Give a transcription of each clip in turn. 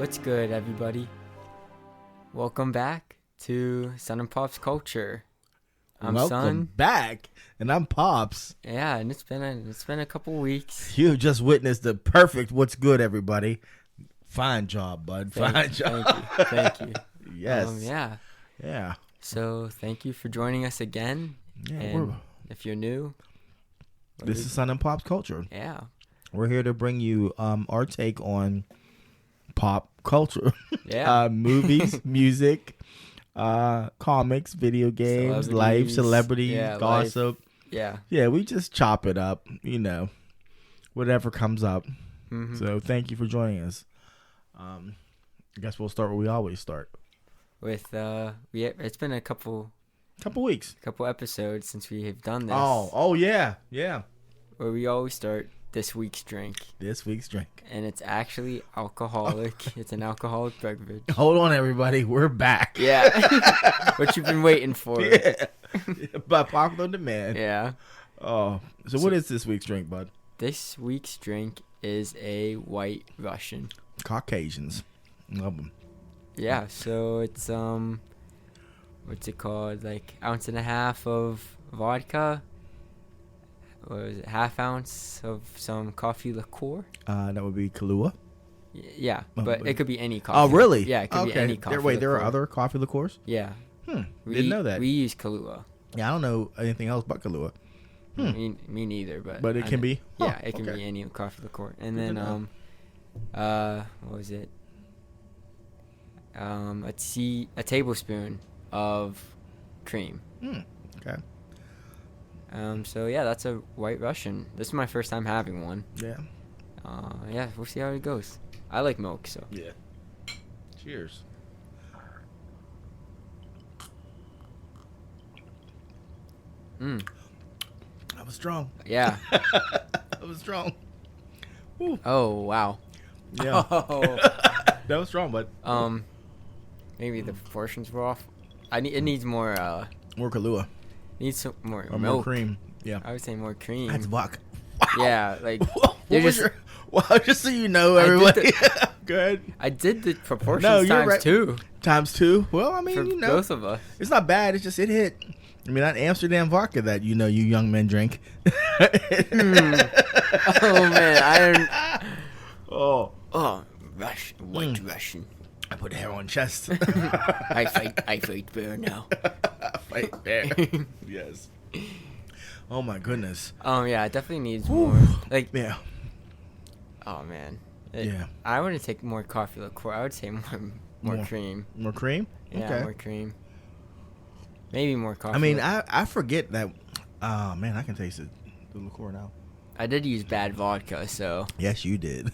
What's good, everybody? Welcome back to Sun and Pop's Culture. I'm Welcome Sun. back, and I'm Pops. Yeah, and it's been a couple weeks. You just witnessed the perfect "What's good, everybody." Fine job, bud. Fine job. Thank you. Yes. Yeah. So thank you for joining us again. Yeah. And if you're new, This is Sun and Pop's Culture. Yeah. We're here to bring you our take on pop culture. Yeah. Movies, music, comics, video games, life, celebrities, gossip. Yeah. Yeah, we just chop it up, whatever comes up. Mm-hmm. So thank you for joining us. I guess we'll start where we always start. With it's been a couple Weeks. episodes since we have done this. Oh yeah. Where we always start this week's drink. And it's actually alcoholic. It's an alcoholic beverage. hold on, everybody, we're back. Yeah. What you've been waiting for. Yeah. By popular demand. Yeah. Oh, so what is this week's drink, bud? This week's drink is a White Russian. Caucasians love them. Yeah, so it's what's it called? Like ounce and a half of vodka. What was it? Half ounce of some coffee liqueur. That would be Kahlua. Yeah, but it could be any coffee. Oh, really? Yeah, it could be any coffee. There are other coffee liqueurs? Yeah. Didn't know that. We use Kahlua. Yeah, I don't know anything else but Kahlua. Me neither, but it can be. Yeah, it can be any coffee liqueur. And then what was it? A tablespoon of cream. Okay. So yeah, that's a White Russian. This is my first time having one. Yeah. Yeah, we'll see how it goes. I like milk, so. Yeah. Cheers. That was strong. Yeah. That was strong. Woo. Oh wow. Yeah. Oh. That was strong, bud. Maybe the proportions were off. It needs more. More Kahlua. Needs some more Or milk. more cream. Yeah. I would say more cream. That's vodka. Wow. Yeah, like. Wow, just so you know, everybody. Go ahead. I did the proportions No, you're times right. two. Times two. Well, I mean, For both of us. It's not bad. It's just it hit. I mean, that Amsterdam vodka that you young men drink. Oh man, I don't. Oh, Russian, White Russian. I put hair on chest. I fight bear now. Fight bear. Yes. Oh my goodness. Yeah, it definitely needs more. Like, Yeah. oh man. Yeah. I wouldn't take more coffee liqueur. I would say more cream. More cream. Yeah, Okay. more cream. Maybe more coffee. I mean, I forget that. Oh man, I can taste it. The liqueur now. I did use bad vodka, so Yes, you did.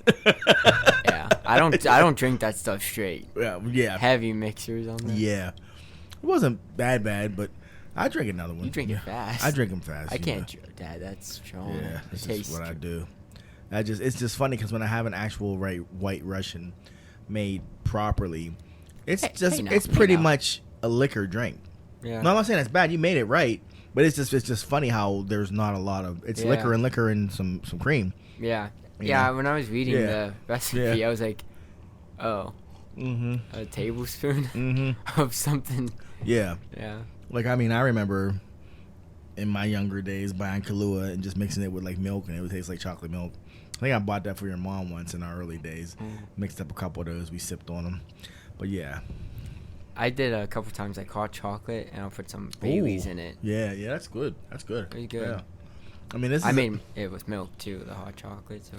yeah. I don't drink that stuff straight. Yeah. Heavy mixers on there. Yeah. It wasn't bad, but I drink another one. You drink it fast. I drink them fast. I can't drink that. That's strong. Yeah, It that's tastes just what I do. It's just funny because when I have an actual White Russian made properly, it's pretty much a liquor drink. Yeah. No, I'm not saying that's bad. You made it right, but it's just funny how there's not a lot of liquor and some cream. Yeah. Yeah. Yeah. When I was reading the recipe, I was like, oh, a tablespoon of something. Yeah. Yeah. Like, I mean, I remember in my younger days buying Kahlua and just mixing it with like milk, and it would taste like chocolate milk. I think I bought that for your mom once in our early days. Mixed up a couple of those. We sipped on them. But yeah. I did a couple times like hot chocolate, and I'll put some Baileys in it. Yeah, that's good. That's good. It was good. Yeah. I mean, it with milk too, the hot chocolate. So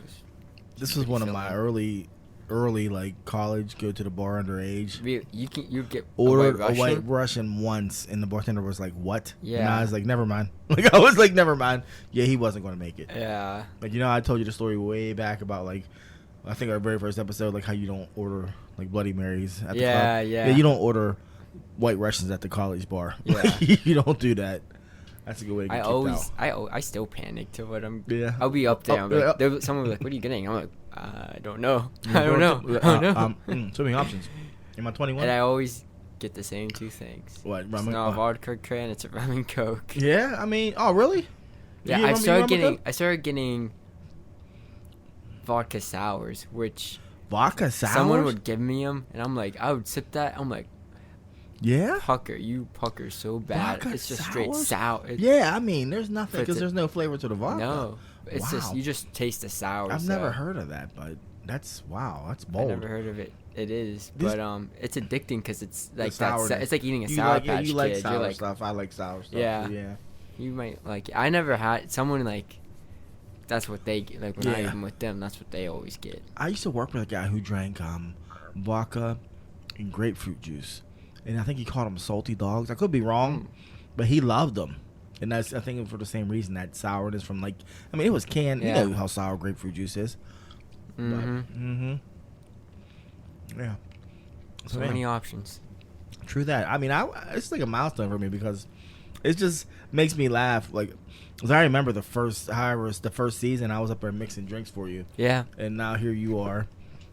this was one of my early like college, go to the bar underage. You get Ordered a White Russian once, and the bartender was like, "What?" Yeah. And I was like, "Never mind." Like, I was like, "Never mind." Yeah, he wasn't going to make it. Yeah. Like, I told you the story way back about like, I think our very first episode, like how you don't order like Bloody Marys at the club. Yeah. You don't order White Russians at the college bar. Yeah. You don't do that. That's a good way to get kicked out. I still panic to what I'm. Yeah. I'll be up there. Someone will be like, "What are you getting?" I'm like, "I don't know. I don't know." So many options. Am I 21? And I always get the same two things. What? It's not a vodka can. It's a rum and coke. Yeah. I mean, oh really? Yeah. I started getting vodka sours, which Vodka sours? Someone would give me them, and I'm like, I would sip that. I'm like, yeah? you pucker so bad. Vodka It's just sours? straight sour. Yeah, I mean, there's nothing, because But there's no flavor to the vodka. No. It's Wow. just, you just taste the sour. I've never heard of that, but that's bold. I never heard of it. It is, This- but it's addicting because it's like The sourness. it's like eating a You Sour like, Patch you like Kid. sour You're like, stuff. I like sour stuff. Yeah. So yeah. you might like it. I never had someone like. That's what they get. Like when I Yeah. am with them, that's what they always get. I used to work with a guy who drank vodka and grapefruit juice, and I think he called them salty dogs. I could be wrong, but he loved them, and that's, I think, for the same reason, that sourness from, like, I mean, it was canned. Yeah. You know how sour grapefruit juice is. Mm-hmm. Yeah. So yeah. many options. True that. I mean, it's like a milestone for me because it just makes me laugh. Like, 'cause I remember the first season, I was up there mixing drinks for you, Yeah. and now here you are.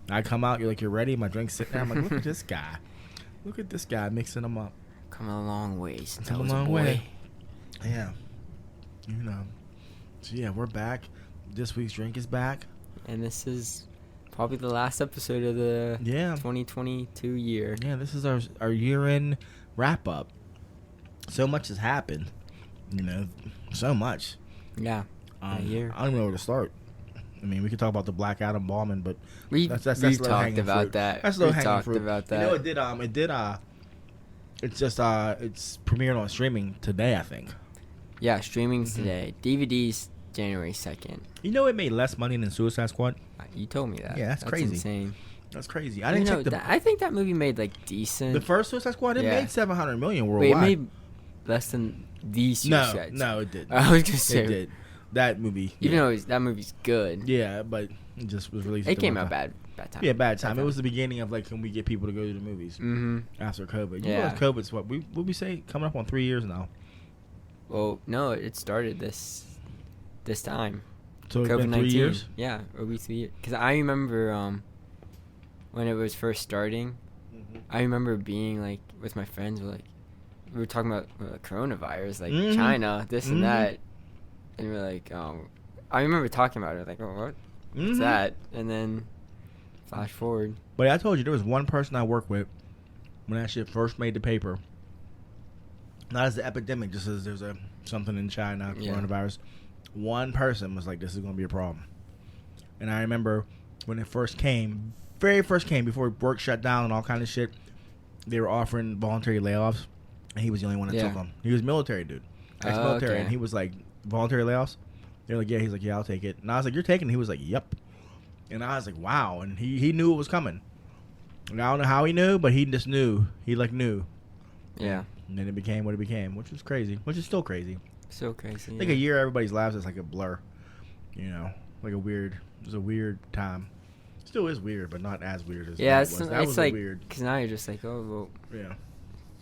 I come out, you're like, you're ready. My drink's sitting there. I'm like, look at this guy. Look at this guy mixing them up. Come a long way since I Come a was a long boy. way. Yeah. You know. So yeah, we're back. This week's drink is back. And this is probably the last episode of the Yeah. 2022 year. Yeah, this is our year-end wrap-up. So much has happened. You know, so much. Yeah. A year. I don't even know where to start. I mean, we could talk about the Black Adam bombing, but We've that's talked low-hanging about fruit. that. That's We've low-hanging talked fruit. about that. You know, it's premiered on streaming today, I think. Yeah, streaming's today. DVD's January 2nd. You know, it made less money than Suicide Squad. You told me that. Yeah, that's crazy. Insane. That's crazy. I didn't check the I think that movie made like decent. the first Suicide Squad. It Yeah. made $700 million Wait, worldwide. it made less than the Suicide. No, it did. I was gonna say It did. That movie, Even yeah. though that movie's good, Yeah, but it just was released. it at the came wrong out time. bad time. Yeah, bad time. It was the beginning of, like, can we get people to go to the movies Mm-hmm. after COVID? You Yeah. know, COVID's what we say coming up on 3 years now. Well, no, it started this time. So it's been 3 COVID-19. years. Yeah, it'll be 3 years. Because I remember when it was first starting, I remember being like with my friends, we were talking about coronavirus, like Mhm. China, this Mhm. and that, and we're like, I remember talking about it, like, what's Mhm. that? And then flash forward. But I told you there was one person I worked with when that shit first made the paper. Not as the epidemic, just as there's something in China, Yeah. coronavirus. One person was like, "This is going to be a problem." And I remember when it very first came, before work shut down and all kind of shit, they were offering voluntary layoffs, and he was the only one that took them. He was military dude, ex-military, okay. and he was like, "Voluntary layoffs?" They're like, "Yeah." He's like, "Yeah, I'll take it." And I was like, "You're taking it?" He was like, "Yep." And I was like, "Wow!" And he knew it was coming. And I don't know how he knew, but he just knew. He knew. Yeah. And then it became what it became, which was crazy, which is still crazy. So crazy. I think a year, everybody's lives is like a blur, you know, like it was a weird time. Still is weird, but not as weird as Yeah, it it's was. That was like, weird. because now you're just like, oh, well, Yeah,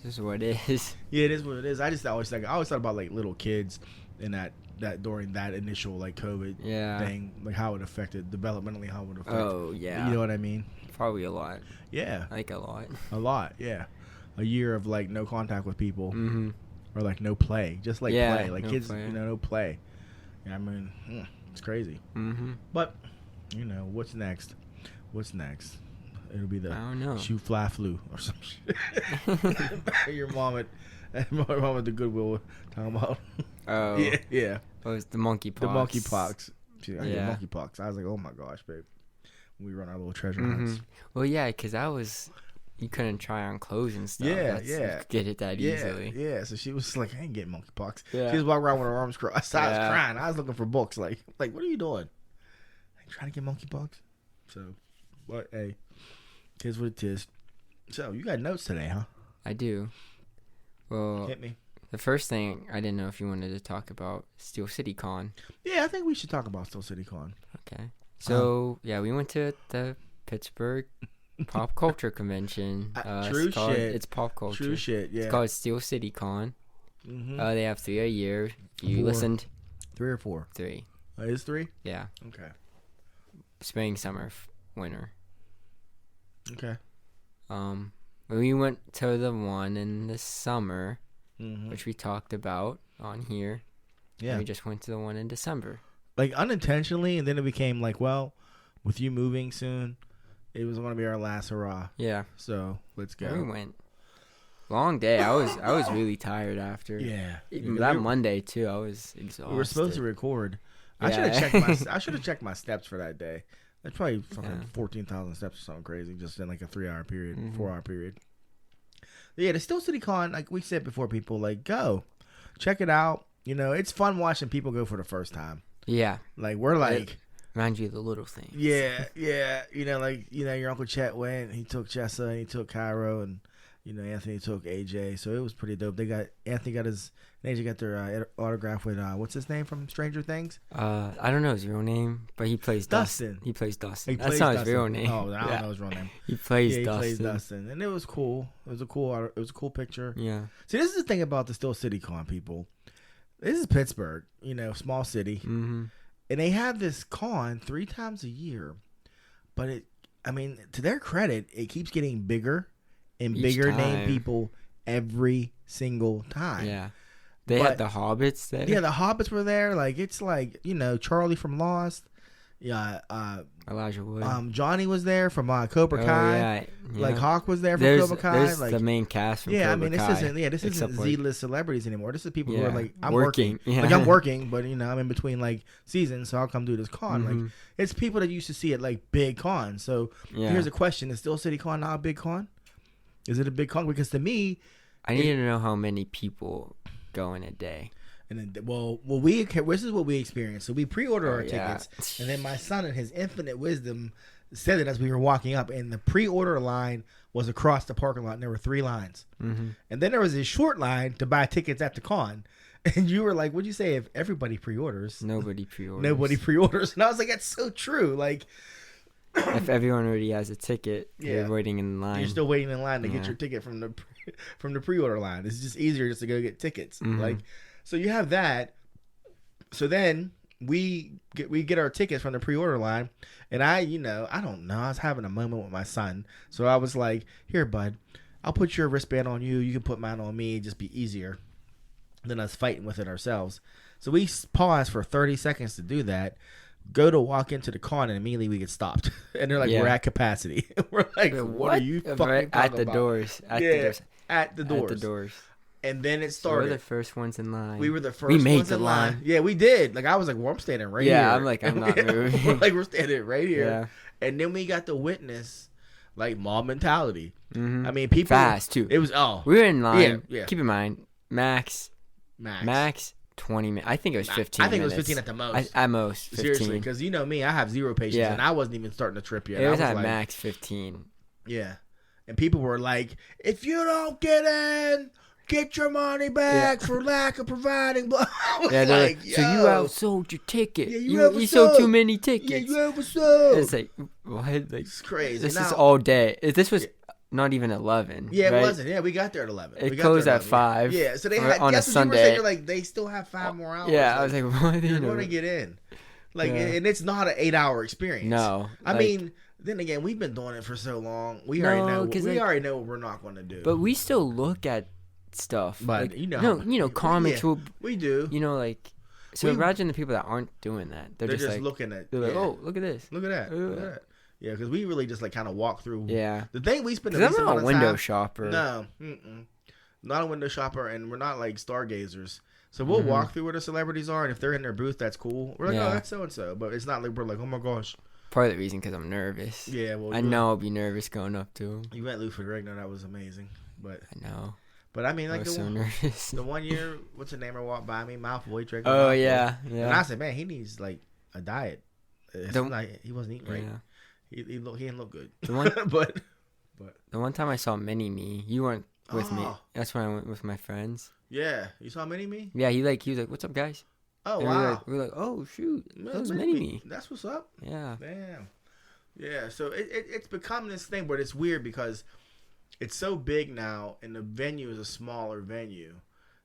this is what it is. yeah, it is what it is. I always thought about like little kids and that during that initial like COVID Yeah. thing, like how it affected developmentally, how it would affect. Oh, yeah. You know what I mean? Probably a lot. Yeah, Like a lot. a lot. Yeah, a year of like no contact with people. Mm-hmm. Or like no play, just like Yeah, play, like no kids, play. no play. Yeah, I mean, it's crazy. Mm-hmm. But you know what's next? What's next? It'll be the I don't know. shoe fly flu or some shit. Your mom at the Goodwill talking about. Oh. yeah. What was the monkeypox? The monkeypox. I get Yeah. monkeypox. I was like, oh my gosh, babe. We run our little treasure Mm-hmm. hunts. Well, yeah, because you couldn't try on clothes and stuff. Yeah, You yeah. could get it that easily. Yeah. So she was like, I ain't getting monkeypox. Yeah. She was walking around with her arms crossed. I was Yeah. crying. I was looking for books. Like, what are you doing? I ain't trying to get monkeypox. So, but hey, tis what it is. So you got notes today, huh? I do. Well, Hit me. the first thing I didn't know if you wanted to talk about Steel City Con. Yeah, I think we should talk about Steel City Con. Okay. So, yeah, we went to the Pittsburgh Pop Culture Convention. True shit. It's pop culture. True shit, yeah. It's called Steel City Con. Mm-hmm. They have 3 a year. If you 4. listened, 3 or 4? 3. It is 3? Yeah. Okay. Spring, summer, winter. Okay. We went to the one in the summer, Mm-hmm. which we talked about on here. Yeah. And we just went to the one in December. Like unintentionally, and then it became like, well, with you moving soon, It was going to be our last hurrah. Yeah. So let's go. We went. Long day. I was really tired after. Yeah. That Monday too. I was exhausted. We were supposed to record. Yeah. I should have checked my steps for that day. That's probably fucking 14,000 steps or something crazy, just in like a 3-hour period, 4-hour period. But yeah, the Steel City Con, like we said before, people like go check it out. You know, it's fun watching people go for the first time. Yeah. Like we're like. Reminds you of the little things. Yeah. You know, like, you know, your Uncle Chet went, he took Chessa, and he took Cairo, and, you know, Anthony took AJ. So it was pretty dope. Anthony got his, and AJ got their autograph with, what's his name from Stranger Things? I don't know his real name, but he plays Dustin. He plays Dustin. That's not his real name. Oh, I don't know his real name. He plays Dustin. And it was cool. It was a cool picture. Yeah. See, this is the thing about the Steel City Con, people. This is Pittsburgh, you know, small city. Mm-hmm. And they have this con 3 times a year, but to their credit, it keeps getting bigger and bigger name people every single time. Yeah. They had the Hobbits there. Yeah, the Hobbits were there. Like, it's like, you know, Charlie from Lost. Yeah. Elijah Wood. Johnny was there from Cobra Kai. Yeah. Like, Hawk was there from Cobra Kai. There's like the main cast from Cobra Kai. This isn't Z-list celebrities anymore. This is people who are like, I'm working. Yeah. Like, I'm working, but, you know, I'm in between, like, seasons, so I'll come do this con. Like, it's people that used to see it, like, big cons. So, here's a question. Is Steel City Con not a big con? Is it a big con? Because to me... I need to know how many people go in a day. And then, this is what we experienced. So we pre-ordered our tickets, and then my son, in his infinite wisdom, said it as we were walking up, and the pre-order line was across the parking lot, and there were 3 lines. Mm-hmm. And then there was a short line to buy tickets at the con. And you were like, what'd you say? If everybody pre-orders. Nobody pre-orders. Nobody pre-orders. And I was like, that's so true. Like, if everyone already has a ticket, you're waiting in line. You're still waiting in line to get your ticket from the pre-order line. It's just easier just to go get tickets. Mm-hmm. Like, so you have that. So then we get our tickets from the pre-order line, and I don't know. I was having a moment with my son, so I was like, "Here, bud, I'll put your wristband on you. You can put mine on me. It'd just be easier than us fighting with it ourselves." So we paused for 30 seconds to do that. Go to walk into the con, and immediately we get stopped, and they're like, "We're at capacity." We're like, "What are you fucking talking at the about?" doors? At the doors. And then it started. So we're the first ones in line. We were the first ones in line. Yeah, we did. Like, I was like, well, I'm standing right here. Yeah, I'm like, I'm not moving. We're standing right here. Yeah. And then we got to witness, like, mob mentality. Mm-hmm. I mean, people. Fast, too. It was, we were in line. Yeah. Keep in mind, max 20 minutes. I think it was 15 I think minutes. It was 15 at the most. At most, 15. Seriously, because you know me, I have zero patience, and I wasn't even starting the trip yet. It was at max 15. Yeah. And people were like, if you don't get in, get your money back for lack of providing. So you outsold your ticket. Yeah, you sold too many tickets. Yeah, you oversold. It's like, what? Like, it's crazy. This is all day. This was not even 11. Yeah, right? It wasn't. Yeah, we got there at 11. It closed at 5. Yeah, so they had on a Sunday. You're like, they still have 5 more hours. Yeah, I was like, what? You're going to get in. Like, and it's not an 8-hour experience. No. I mean, then again, we've been doing it for so long. We already know what we're not going to do. But we still look at stuff. But like, comics will. We do. Like. So imagine the people that aren't doing that. They're just like, looking at. They're like, oh, look at this. Look at that. Look at that. Yeah, because we really just like kind of walk through. Yeah. The thing we spend. I'm not a window shopper. No. Not a window shopper, and we're not like stargazers. So we'll walk through where the celebrities are, and if they're in their booth, that's cool. We're like, oh, that's so and so, but it's not like we're like, oh my gosh. Part of the reason because I'm nervous. Yeah, well, I know I'll be nervous going up to him. You went Lou Ferrigno, that was amazing, but I know. But I mean, like nervous. The one year, what's the name? Walked by me, Malfoy, Draco. Oh Malfoy. yeah. And I said, man, he needs like a diet. He wasn't eating right. He didn't look good. The one, but the one time I saw Mini Me, you weren't with me. That's when I went with my friends. Yeah, you saw Mini Me? Yeah, he was like, "What's up, guys?" Oh, and wow. We were like, "Oh shoot, that was Mini Me." That's what's up. Yeah. Damn. Yeah. So it's become this thing, but it's weird because it's so big now, and the venue is a smaller venue.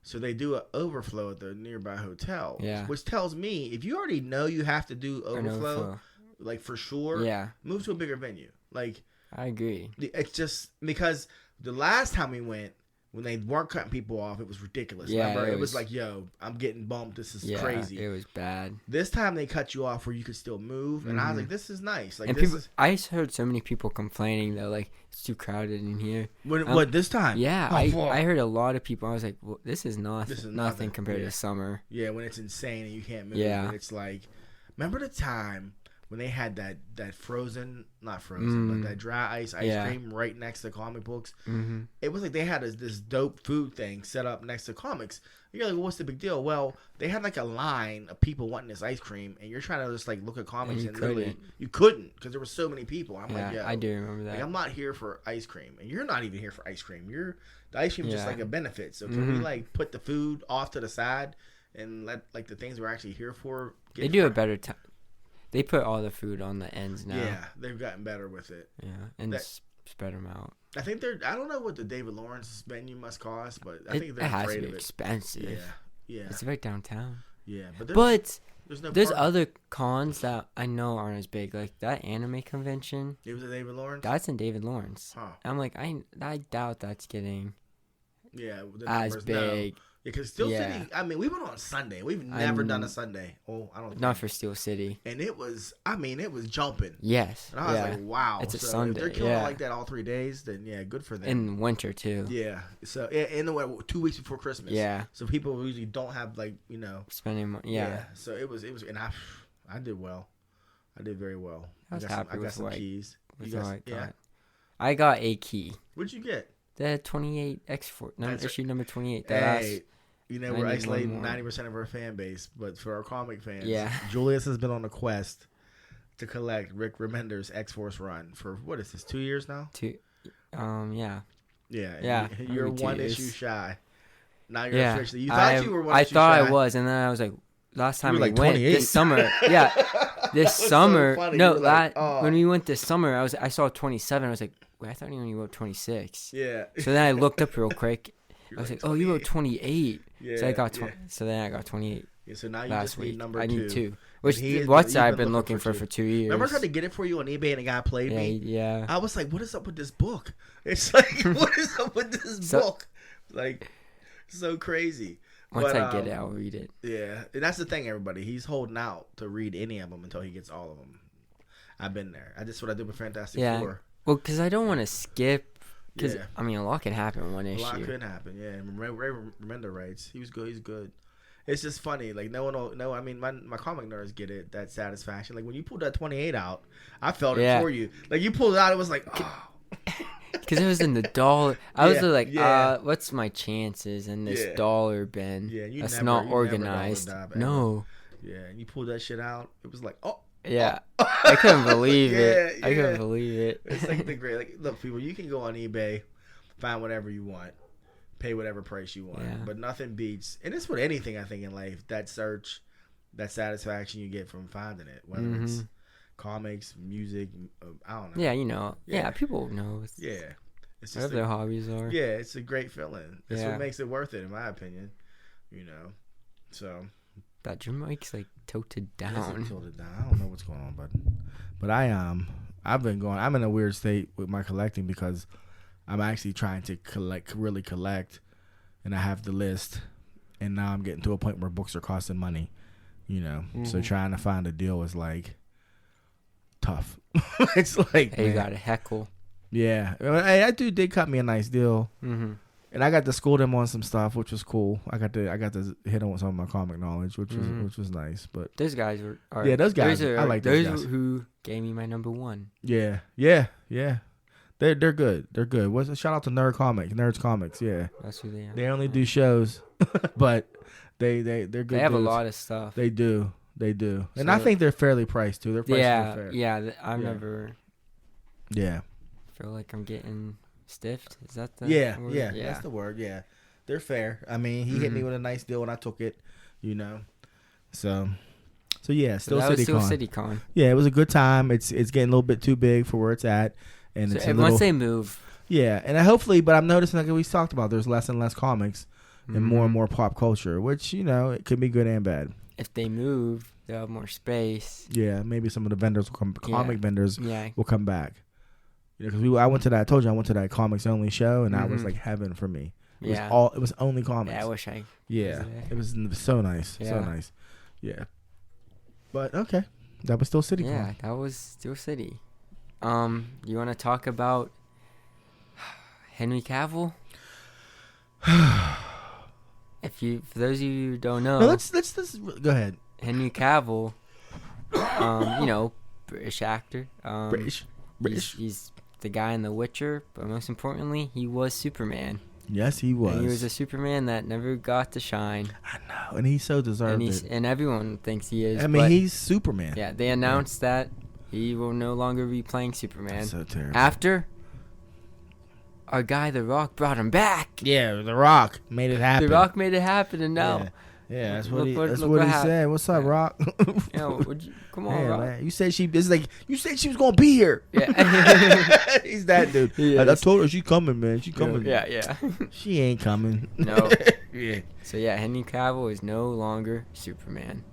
So they do an overflow at the nearby hotel. Yeah. Which tells me if you already know you have to do overflow, like for sure, move to a bigger venue. Like, I agree. It's just because the last time we went, When they weren't cutting people off, it was ridiculous. Yeah, Remember? It was like, yo, I'm getting bumped. This is crazy. It was bad. This time they cut you off where you could still move, and I was like, this is nice. Like, and this I heard so many people complaining though, like it's too crowded in here. What this time? Yeah, I heard a lot of people. I was like, well, this is nothing compared to summer. Yeah, when it's insane and you can't move. Yeah, and it's like, remember the time when they had that frozen, not frozen, but that dry ice cream right next to comic books. Mm-hmm. It was like they had this dope food thing set up next to comics. You're like, well, what's the big deal? Well, they had like a line of people wanting this ice cream, and you're trying to just like look at comics, and literally you couldn't because there were so many people. I'm like, yeah, I do remember that. Like, I'm not here for ice cream, and you're not even here for ice cream. The ice cream is just like a benefit. So can we like put the food off to the side and let like the things we're actually here for? They do a better time. They put all the food on the ends now. Yeah, they've gotten better with it. Yeah, and spread them out. I think I don't know what the David Lawrence menu must cost, but I think they're it has afraid to be of it. Expensive. Yeah. It's right downtown. Yeah, there's other cons that I know aren't as big, like that anime convention. It was a David Lawrence. That's in David Lawrence. Huh. I'm like, I doubt that's getting as big. Because Steel City, I mean, we went on Sunday. We've never done a Sunday. Oh, I don't think. Not for Steel City. And it was jumping. Yes. And I was like, wow. It's a Sunday. If they're killing it like that all 3 days, then good for them. In winter, too. Yeah. So, in the 2 weeks before Christmas. Yeah. So people usually don't have, like, spending money. Yeah. So it was, and I did well. I did very well. I was happy I got some keys. I got a key. What'd you get? The 28 X4, issue number 28. We're isolating 90% of our fan base, but for our comic fans, yeah. Julius has been on a quest to collect Rick Remender's X-Force run for, what is this, 2 years now? Yeah. Yeah. You're 1 issue shy. Now you're officially. You thought you were 1 issue shy. I thought I was, and then I was like, last time we went 28. this summer. Yeah. This summer. So no, when we went this summer, I saw 27. I was like, wait, I thought you only wrote 26. Yeah. So then I looked up real quick. I was like, oh, you wrote 28. Yeah. So I got 20. Yeah. So then I got 28. Yeah, so now you last just week. need number 2. I need 2. Which I've been looking for 2 years. Remember I tried to get it for you on eBay and a guy played me? Yeah. I was like, what is up with this book? It's like, what is up with this book? Like, so crazy. Once I get it, I'll read it. Yeah. And that's the thing, everybody. He's holding out to read any of them until he gets all of them. I've been there. That's what I did with Fantastic Four. Well, because I don't want to skip. Because, I mean, a lot can happen in one issue. A lot could happen, yeah. And Ray Remender writes. He was good. He's good. It's just funny. Like, I mean, my comic nerds get it, that satisfaction. Like, when you pulled that 28 out, I felt it for you. Like, you pulled it out, it was like, oh. Because it was in the dollar. I was like, what's my chances in this dollar bin? Yeah, that's not organized. No. Yeah, and you pulled that shit out. It was like, oh. Yeah. I couldn't believe it. I couldn't believe it. It's like the great. Like, look, people, you can go on eBay, find whatever you want, pay whatever price you want, but nothing beats. And it's with anything, I think, in life. That search, that satisfaction you get from finding it, whether it's comics, music, I don't know. Yeah, Yeah, people know. Yeah. It's just whatever their hobbies are. Yeah, it's a great feeling. That's what makes it worth it, in my opinion. So. That your mic's like tilted down. I don't know what's going on, but I've been going. I'm in a weird state with my collecting because I'm actually trying to really collect, and I have the list, and now I'm getting to a point where books are costing money. So trying to find a deal is like tough. It's like, hey, you got to heckle. Yeah, hey, that dude did cut me a nice deal. Mm-hmm. And I got to school them on some stuff, which was cool. I got to hit them with some of my comic knowledge, which was nice. But those guys are those guys. I like those guys. Who gave me my number 1. Yeah. They're good. They're good. Shout out to Nerds Comics. Yeah, that's who they are. They only do shows, but they're good. They have dudes. a lot of stuff. They do, and I think they're fairly priced too. Their prices are fair. I've never. Yeah. Feel like I'm getting stiffed. Is that the word? Yeah, that's the word. Yeah, they're fair. I mean, he hit me with a nice deal and I took it. So yeah, Steel City Con. Yeah, it was a good time. It's getting a little bit too big for where it's at, and it's once they move. Yeah, and hopefully, but I'm noticing like we talked about, there's less and less comics and more pop culture, which it could be good and bad. If they move, they'll have more space. Yeah, maybe some of the vendors will come. Comic vendors will come back. Because I went to that. I told you I went to that comics only show, and that was like heaven for me. Yeah. It was only comics. Yeah, I wish I. Yeah, it was so nice, so Yeah. nice. Yeah, but okay, that was still City. Yeah, that was Steel City. You want to talk about Henry Cavill? For those of you who don't know, No, let's go ahead. Henry Cavill, British actor. British. He's the guy in The Witcher, but most importantly, he was Superman. Yes, he was. And he was a Superman that never got to shine. I know, and he so deserved it. And everyone thinks he is. I mean, he's Superman. Yeah, they announced that he will no longer be playing Superman. That's so terrible. After our guy, The Rock, brought him back. Yeah, The Rock made it happen. The Rock made it happen, and now. Yeah, that's Look what what he happened. said. What's up, Rock? Come on, Yeah, Rock. man. You said you said she was gonna be here. Yeah. He's that dude. I told her she's coming, man. She's coming. Yeah. She ain't coming. No. Yeah. So yeah, Henry Cavill is no longer Superman.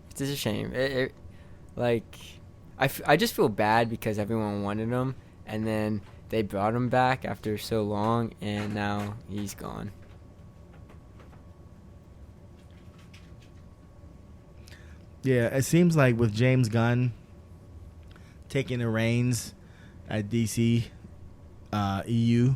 It's just a shame. I just feel bad because everyone wanted him, and then they brought him back after so long, and now he's gone. Yeah, it seems like with James Gunn taking the reins at DC EU,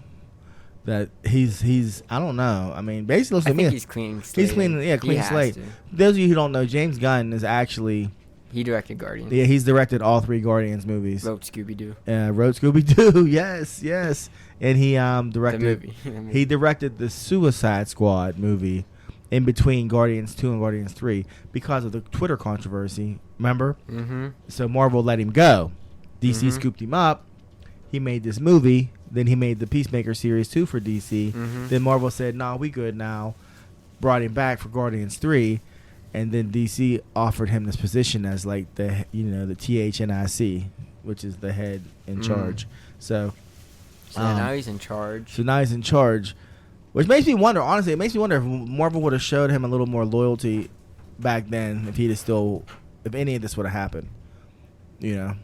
that he's I don't know. I mean, basically, I think he's cleaning slate. He's clean slate. To. Those of you who don't know, James Gunn is actually He directed Guardians. Yeah, he's directed all 3 Guardians movies. Wrote Scooby-Doo. Wrote Scooby-Doo. Yes. And he directed The movie. he directed the Suicide Squad movie in between Guardians 2 and Guardians 3 because of the Twitter controversy. Remember? Mm-hmm. So Marvel let him go. DC Mm-hmm. scooped him up. He made this movie. Then he made the Peacemaker series 2 for DC. Mm-hmm. Then Marvel said, "Nah, we good now." Brought him back for Guardians 3. And then DC offered him this position as like the THNIC, which is the head in charge. So now he's in charge. So now he's in charge, which makes me wonder. Honestly, it makes me wonder if Marvel would have showed him a little more loyalty back then, if any of this would have happened. It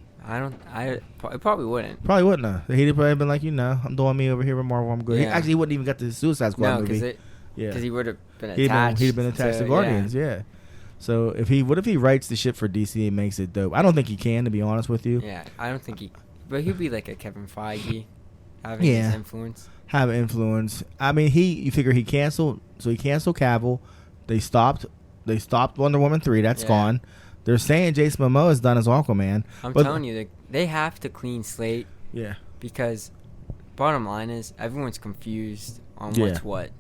probably wouldn't. Probably wouldn't have. He'd probably been like, I'm doing me over here with Marvel. I'm good. Yeah. He wouldn't even got the Suicide Squad movie. Because he would have been attached. He'd have been attached to Guardians. Yeah. So if he writes the shit for DC and makes it dope? I don't think he can, to be honest with you. Yeah, I don't think he. But he'd be like a Kevin Feige, having his influence. Have influence. I mean, you figure he canceled. So he canceled Cavill. They stopped Wonder Woman 3. That's gone. They're saying Jason Momoa is done as Aquaman. I'm telling you, they have to clean slate. Yeah. Because bottom line is everyone's confused on what's what.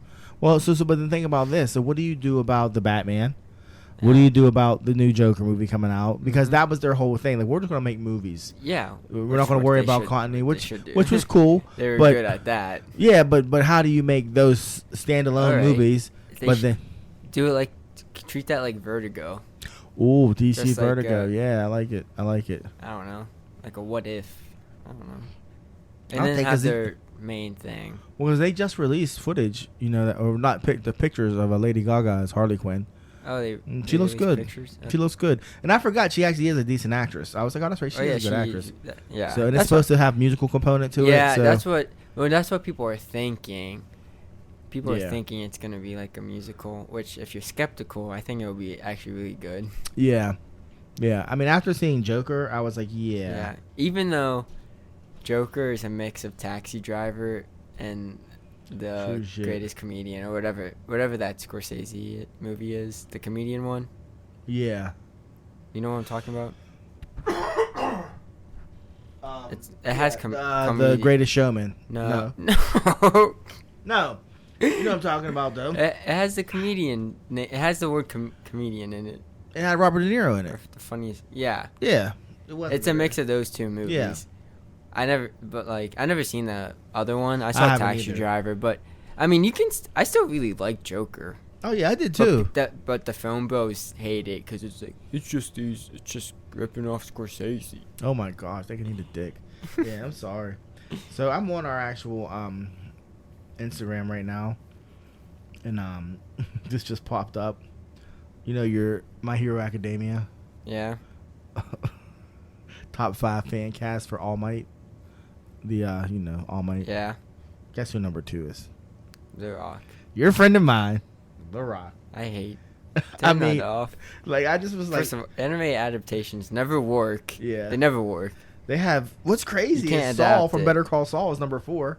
Well, but then think about this. So what do you do about the Batman? What do you do about the new Joker movie coming out? Because that was their whole thing. Like, we're just going to make movies. Yeah. We're not going to worry about continuity, which was cool. They were good at that. Yeah, but how do you make those standalone movies? Then do it treat that like Vertigo. Ooh, DC Vertigo. Yeah, I like it. I don't know. Like a what if. I don't know. And then have their main thing. Well, because they just released footage, or not the pictures of a Lady Gaga as Harley Quinn. Oh, she looks good. Pictures? She looks good. And I forgot she actually is a decent actress. I was like, oh, that's right. She's a good actress. Yeah. So, and it's supposed to have musical component to it. Yeah, so. that's what people are thinking. People are thinking it's going to be like a musical, which if you're skeptical, I think it will be actually really good. Yeah. Yeah. I mean, after seeing Joker, I was like, yeah. Even though Joker is a mix of Taxi Driver and the Greatest Comedian or whatever that Scorsese movie is, the comedian one. Yeah. You know what I'm talking about? It has The Greatest Showman. No. No. You know what I'm talking about, though. It has the comedian. It has the word comedian in it. It had Robert De Niro in it. The funniest. Yeah. Yeah. It's a mix of those two movies. Yeah. I never seen the other one. I saw Taxi Driver, but I mean, I still really like Joker. Oh yeah, I did too. But the film bros hate it because it's like it's just ripping off Scorsese. Oh my gosh, they can eat a dick. Yeah, I'm sorry. So I'm on our actual Instagram right now, and this just popped up. Your My Hero Academia. Yeah. Top 5 fan cast for All Might. The All Might. Yeah. Guess who number 2 is? The Rock. You're a friend of mine. The Rock. I hate. I Turn mean, that off. like, I just was like... First of all, anime adaptations never work. Yeah. They never work. They have... What's crazy You can't is Saul adapt from it. Better Call Saul is number 4.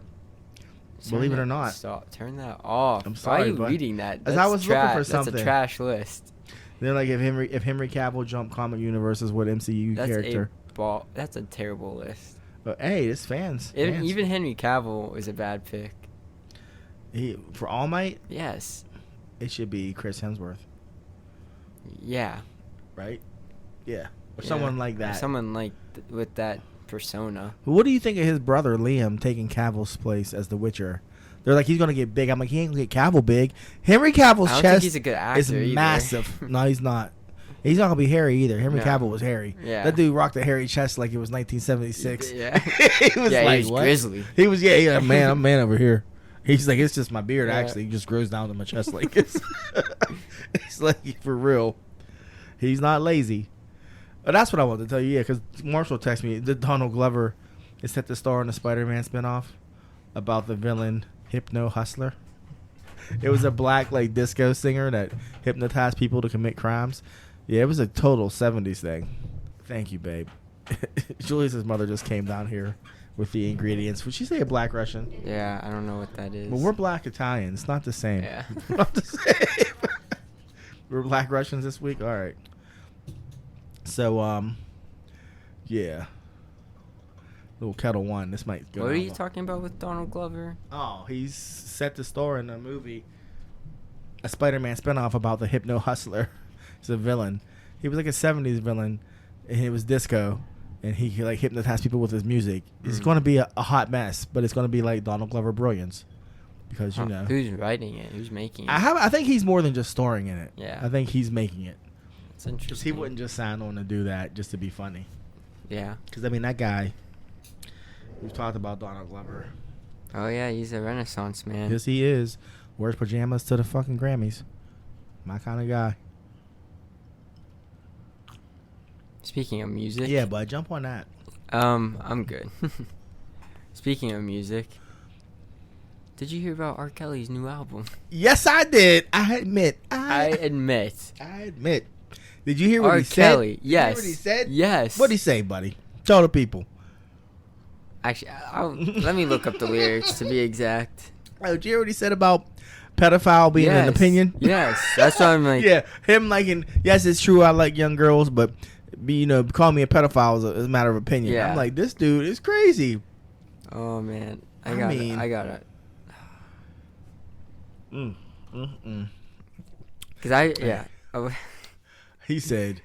Believe it or not. Stop. Turn that off. I'm sorry, Why are you but reading that? as I was looking for That's something. a trash list. They're like, if Henry Cavill jumped comic universes, what MCU That's character? That's a terrible list. But hey, it's fans. Even Henry Cavill is a bad pick. For All Might, Yes. it should be Chris Hemsworth, Yeah. right? Yeah. Or Yeah. someone like Or that. someone like with that persona. What do you think of his brother Liam taking Cavill's place as The Witcher? They're like, he's gonna get big. I'm like, he ain't gonna get Cavill big. Henry Cavill's I don't think chest he's a good actor is either. massive. No, he's not. He's not gonna be hairy either. Henry No. Cavill was hairy. Yeah. That dude rocked a hairy chest like it was 1976. Yeah. he was Yeah, like, he was what? grizzly. He was, yeah, man, I'm man over here. He's like, it's just my beard Yeah. actually just grows down to my chest like this. He's like, for real. He's not lazy. But that's what I wanted to tell you, yeah, because Marshall texted me that Donald Glover is set to star in the Spider-Man spinoff about the villain Hypno Hustler. It was a black like disco singer that hypnotized people to commit crimes. Yeah, it was a total 70s thing. Thank you, babe. Julius's mother just came down here with the ingredients. Would she say a black Russian? Yeah, I don't know what that is. Well, we're black Italian. It's not the same. Yeah. Not the same. We're black Russians this week? All right. So, yeah. Little Kettle One. This might go What are down you well. talking about with Donald Glover? Oh, he's set to star in a movie, a Spider-Man spinoff about the Hypno Hustler. He's a villain. He was like a 70s villain, and it was disco, and he like hypnotized people with his music. It's going to be a hot mess, but it's going to be like Donald Glover brilliance, because you know Who's writing it? Who's making it? I think he's more than just starring in it. Yeah. I think he's making it. It's Because interesting. he wouldn't just sign on to do that just to be funny. Yeah. Because I mean that guy. We've talked about Donald Glover. Oh yeah, he's a Renaissance man. Yes, he is. Wears pajamas to the fucking Grammys. My kind of guy. Speaking of music. Yeah, bud, jump on that. I'm good. Speaking of music, did you hear about R. Kelly's new album? Yes, I did. I admit. I admit. Did you hear what R. he said? Kelly, Did you hear yes. what he said? Yes. What'd he say, buddy? Tell the people. Actually, let me look up the lyrics to be exact. Oh, did you hear what he said about pedophile being an opinion? Yes, that's what I'm like. Yeah, him liking, yes, it's true, I like young girls, but, calling me a pedophile is a matter of opinion. Yeah. I'm like, this dude is crazy. Oh, man. I got it. Because He said,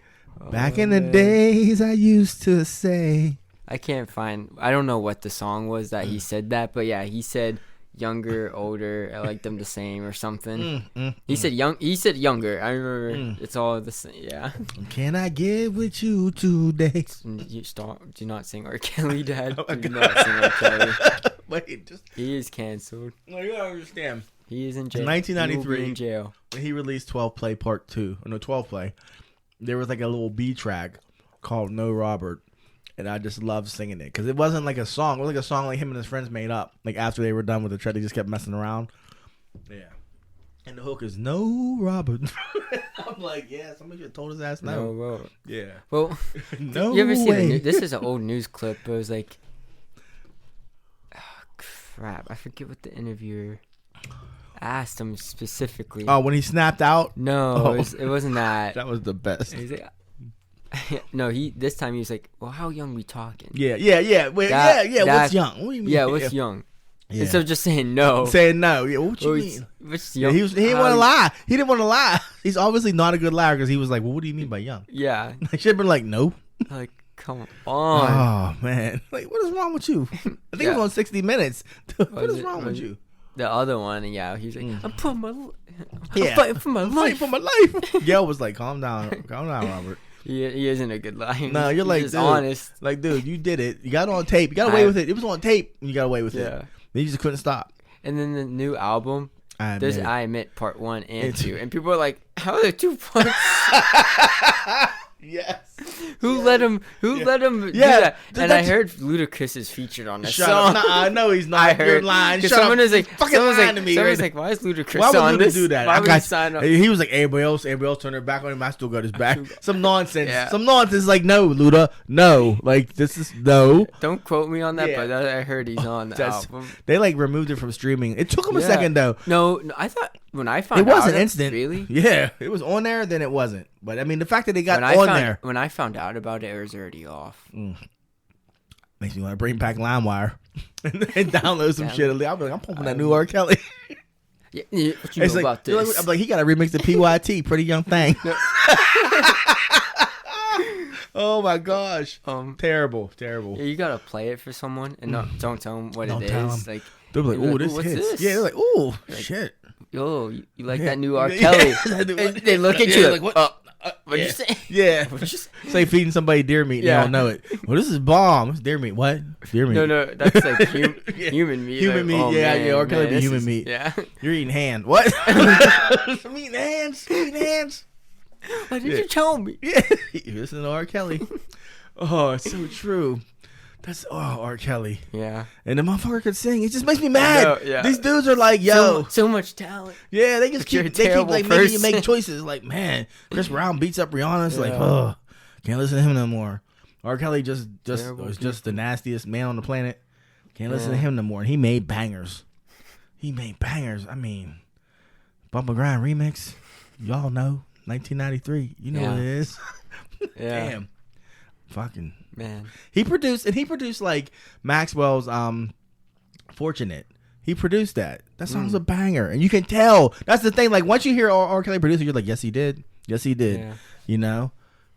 back in the days, I used to say. I can't find. I don't know what the song was that he said that, but yeah, he said younger, older. I like them the same or something. He said young. He said younger. I remember. It's all the same. Yeah. Can I get with you today? You stop. Do not sing R. Kelly, Dad. Do not sing R. Kelly. Wait, just. He is canceled. No, you gotta understand. He is in jail. In 1993, He will be in jail. When he released 12 Play Part 2, 12 Play, there was like a little B track called No Robert. And I just loved singing it because it wasn't like a song. It was like a song like him and his friends made up. Like after they were done with the track, they just kept messing around. Yeah. And the hook is No Robert. I'm like, yeah, somebody should have told his ass no. No, bro. Yeah. Well, No you ever see way. this is an old news clip. It was like, oh, crap. I forget what the interviewer asked him specifically. Oh, when he snapped out? No, it wasn't that. That was the best. He's like, no, this time he was like, well, how young we talking? Yeah. Wait, what's young? What do you mean? Yeah, what's young? Yeah. Instead of just saying no. Saying no. Yeah, what you mean? What's Yeah, young? he didn't want to lie. He didn't want to lie. He's obviously not a good liar because he was like, well, what do you mean by young? Yeah. I should have been like, no. Like, come on. Oh, man. Like, what is wrong with you? I think it was on 60 Minutes. What is wrong with you? The other one, yeah, he was like, I'm Yeah. fighting for my I'm life. fighting for my life. Gail was like, calm down, Robert. He isn't a good liar. No, you're like, just dude, honest. Like, dude, you did it. You got it on tape. You got away with it. It was on tape. And you got away with it. Yeah. Then you just couldn't stop. And then the new album, there's I Admit Part 1 and 2. And people are like, how are there 2 parts? Yes. Who let him do that? And I heard Ludacris is featured on this song. Shut up. Nah, no, he's not. I heard. You're lying. Shut Someone up. is like, Someone's like, why is Ludacris why would on Luda this? do that? Why would he sign up? He was like, everybody else turned their back on him. I still got his back. Some nonsense. Yeah. Some nonsense. Like, no, Luda, no. Like, this is no. Don't quote me on that, Yeah. but I heard he's on the album. They like removed it from streaming. It took him a second though. No, I thought when I found It was out, an instant. Really? Yeah, it was on there. Then it wasn't. But I mean, the fact that they got there when I found out about it, it was already off. makes me want to bring back LimeWire and download some shit. I'll be like, I'm pumping that new R. Kelly. Yeah, what you know about this? I'm like, he got to remix the PYT, Pretty Young Thing. Oh my gosh! Terrible. Yeah, you gotta play it for someone and don't tell them what Don't it tell is. 'em. Like They'll be like, "Ooh, this what's hits." this? Yeah, they're like, "Ooh, shit." Yo, you like that new R. Kelly? They look at you like, "What? What'd you say?" Yeah, it's like feeding somebody deer meat. Yeah. They don't know it. Well, this is bomb. It's deer meat. What? Deer meat. No, that's like human meat. Human like, meat. oh, Yeah, man, yeah. R. Kelly man, be this human is- meat. Yeah. You're eating hand. What? I'm eating hands. Eating hands. Why did you tell me? Yeah. Listen to R. Kelly. Oh, it's so true. That's R. Kelly. Yeah. And the motherfucker could sing. It just makes me mad. know, yeah. These dudes are like, yo. So much talent. Yeah, they just But you're keep a they keep terrible like making you person. make choices. Like, man, Chris Brown beats up Rihanna. It's like, Yeah. oh, can't listen to him no more. R. Kelly just Terrible was just the nastiest man on the planet. Can't listen to Yeah. him no more. And he made bangers. I mean, Bump and Grind remix. Y'all know, 1993. You know Yeah. what it is. Yeah. Damn. Fucking. Man. He produced like Maxwell's Fortunate. He produced that. That song's a banger. And you can tell. That's the thing. Like once you hear R. Kelly produce it, you're like, yes, he did. Yes, he did. Yeah. You know?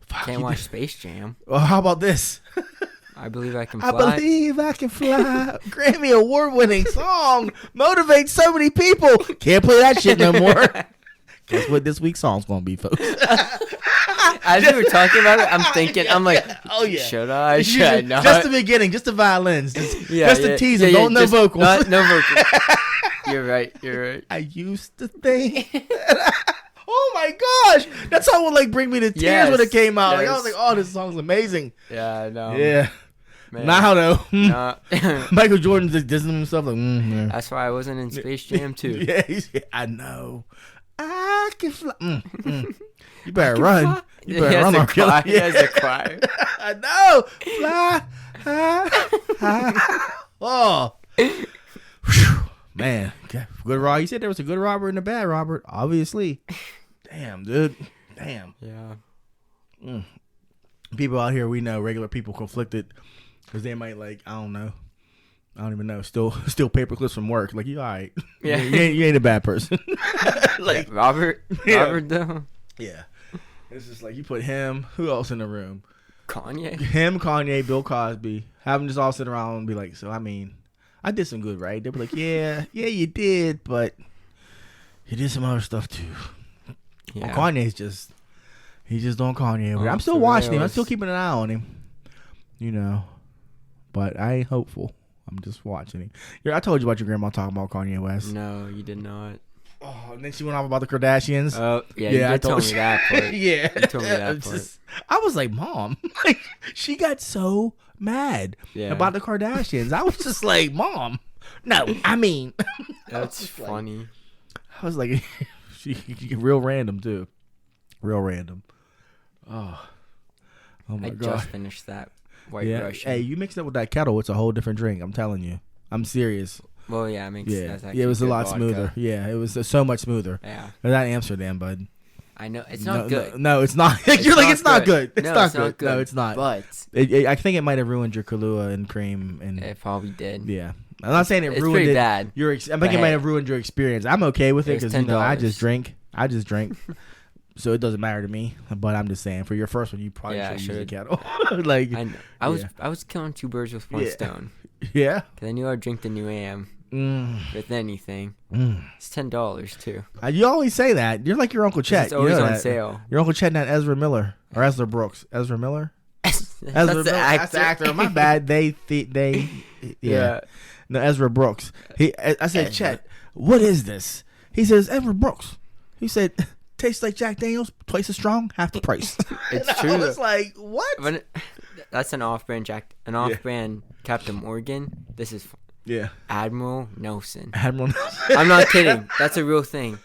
Fuck, Can't he watch did. Space Jam. Well, how about this? I believe I can fly. I believe I can fly. Grammy award winning song. Motivates so many people. Can't play that shit no more. Guess what this week's song's gonna be, folks? As you were talking about it, I'm thinking, I'm like, oh yeah. should I? Should I not? Just the beginning, just the violins, just the teaser. Yeah, No vocals. No vocals. You're right. I used to think. Oh my gosh, that song would like bring me to tears when it came out. Like, I was like, oh, this song's amazing. Yeah, I know. Yeah. Man. Now though, Nah. Michael Jordan's just dissing himself like. Yeah. That's why I wasn't in Space Jam too. Yeah, I know. I can fly. You better run. You better run, R. Kelly. He has a choir. I know. Fly. High. Oh. Whew. Man, okay. Good Robert. You said there was a good Robert and a bad Robert. Obviously. Damn, dude. Damn. Yeah. People out here, we know, regular people conflicted because they might like, I don't know. I don't even know. Still paper clips from work. Like, you all right. Yeah. You ain't a bad person. Like Robert though. Yeah. It's just like you put him, who else in the room? Kanye. Him, Kanye, Bill Cosby. Have them just all sit around and be like, so I mean, I did some good, right? They'll be like, yeah, you did, but you did some other stuff too. Yeah. Well, Kanye's he's just doing Kanye. Oh, I'm still for watching him. reals. I'm still keeping an eye on him. You know, but I ain't hopeful. I'm just watching him. Yeah, I told you about your grandma talking about Kanye West. No, you did not. Oh, and then she went off about the Kardashians. Oh, yeah, Yeah, you I did tell told me you. that part. Yeah, You told me that part. I was like, Mom, like she got so mad Yeah. about the Kardashians. I was just like, Mom, no, I mean, That's funny. I was like, she real random too, real random. Oh my I god. just finished that White Yeah. Russian. Hey, you mix it with that kettle, it's a whole different drink. I'm telling you. I'm serious. Well, yeah, it makes Yeah. that's Yeah, actually it was a good lot vodka. smoother. Yeah, it was so much smoother. Yeah, But that Amsterdam, bud. I know it's not good. No, it's not. You're like, it's not good. It's No, not it's not good. good. No, it's not. But I think it might have ruined your Kahlua and cream. And it probably did. yeah. I'm not saying it It's ruined pretty it. bad. I think it might have ruined your experience. I'm okay with it It's because, you know, I $10. just drink. So it doesn't matter to me. But I'm just saying, for your first one, you probably Yeah, I should use a should. kettle. Like, I was killing two birds with one Yeah. stone. yeah. Cause I knew I'd drink the new AM with anything. It's $10 too. You always say that. You're like your Uncle Chet. It's always you know on that. sale. Your Uncle Chet, not Ezra Miller or Ezra Brooks. Ezra Miller. That's Ezra the Miller. actor. That's the actor. My bad. They. Yeah. No, Ezra Brooks. I said, Ezra. Chet, what is this? He says, Ezra Brooks. He said, tastes like Jack Daniels, twice as strong, half the price. It's true. I was like, what? But that's an off-brand off-brand Captain Morgan. This is Admiral Nelson. Admiral Nelson. I'm not kidding. That's a real thing.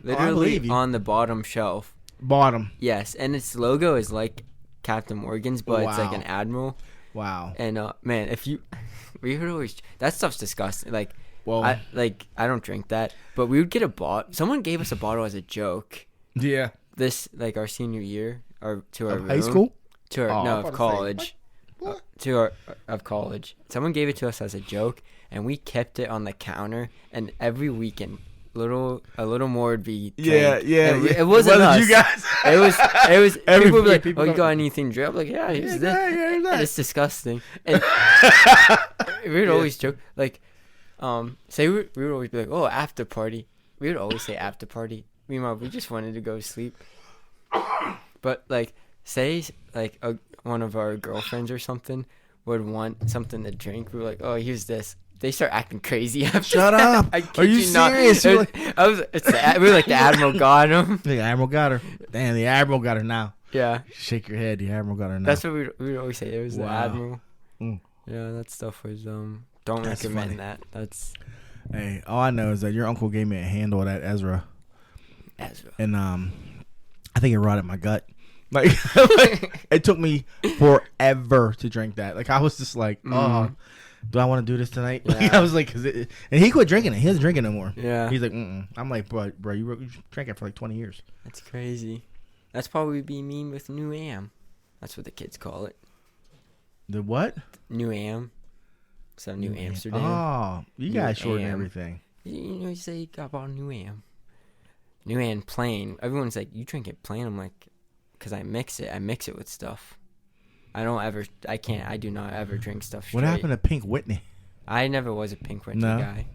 Literally on the bottom shelf. Bottom. Yes, and its logo is like Captain Morgan's, but it's like an admiral. Wow. And man, we would always, that stuff's disgusting. Like, well, I don't drink that, but we would get a bottle. Someone gave us a bottle as a joke. Yeah. This like our senior year or to our room, high school. To our of college. What? Of college. Someone gave it to us as a joke, and we kept it on the counter. And every weekend, a little more would be drank. Yeah. It wasn't us. You guys. It was. People would be like, people "Oh, you got anything to drink?" I'm like, "Yeah, here's this." And it's disgusting. And we would always joke like, say we would always be like, "Oh, after party." We would always say after party. Meanwhile, we just wanted to go to sleep. But like, say like one of our girlfriends or something would want something to drink. We were like, "Oh, here's this." They start acting crazy after Shut that. up. Are you serious? We were like, the Admiral got him. The Admiral got her. Damn, the Admiral got her now. Yeah. Shake your head. The Admiral got her now. That's what we would always say. It was the Admiral. Mm. Yeah, that stuff was, don't That's recommend funny. that. That's... Hey, all I know is that your uncle gave me a handle of that Ezra. And I think it rotted my gut. Like, it took me forever to drink that. Like, I was just like, oh, do I want to do this tonight? Yeah. Like, I was like, and he quit drinking it. He doesn't drink it no more. Yeah. He's like, I'm like, bro, you drank it for like 20 years. That's crazy. That's probably be mean with New Am. That's what the kids call it. The what? New Am. So New Amsterdam. Oh, you guys shorten everything. You say you got bought a New Am. New Am plain. Everyone's like, you drink it plain. I'm like, because I mix it. I mix it with stuff. I do not ever drink stuff straight. What happened to Pink Whitney? I never was a Pink Whitney guy.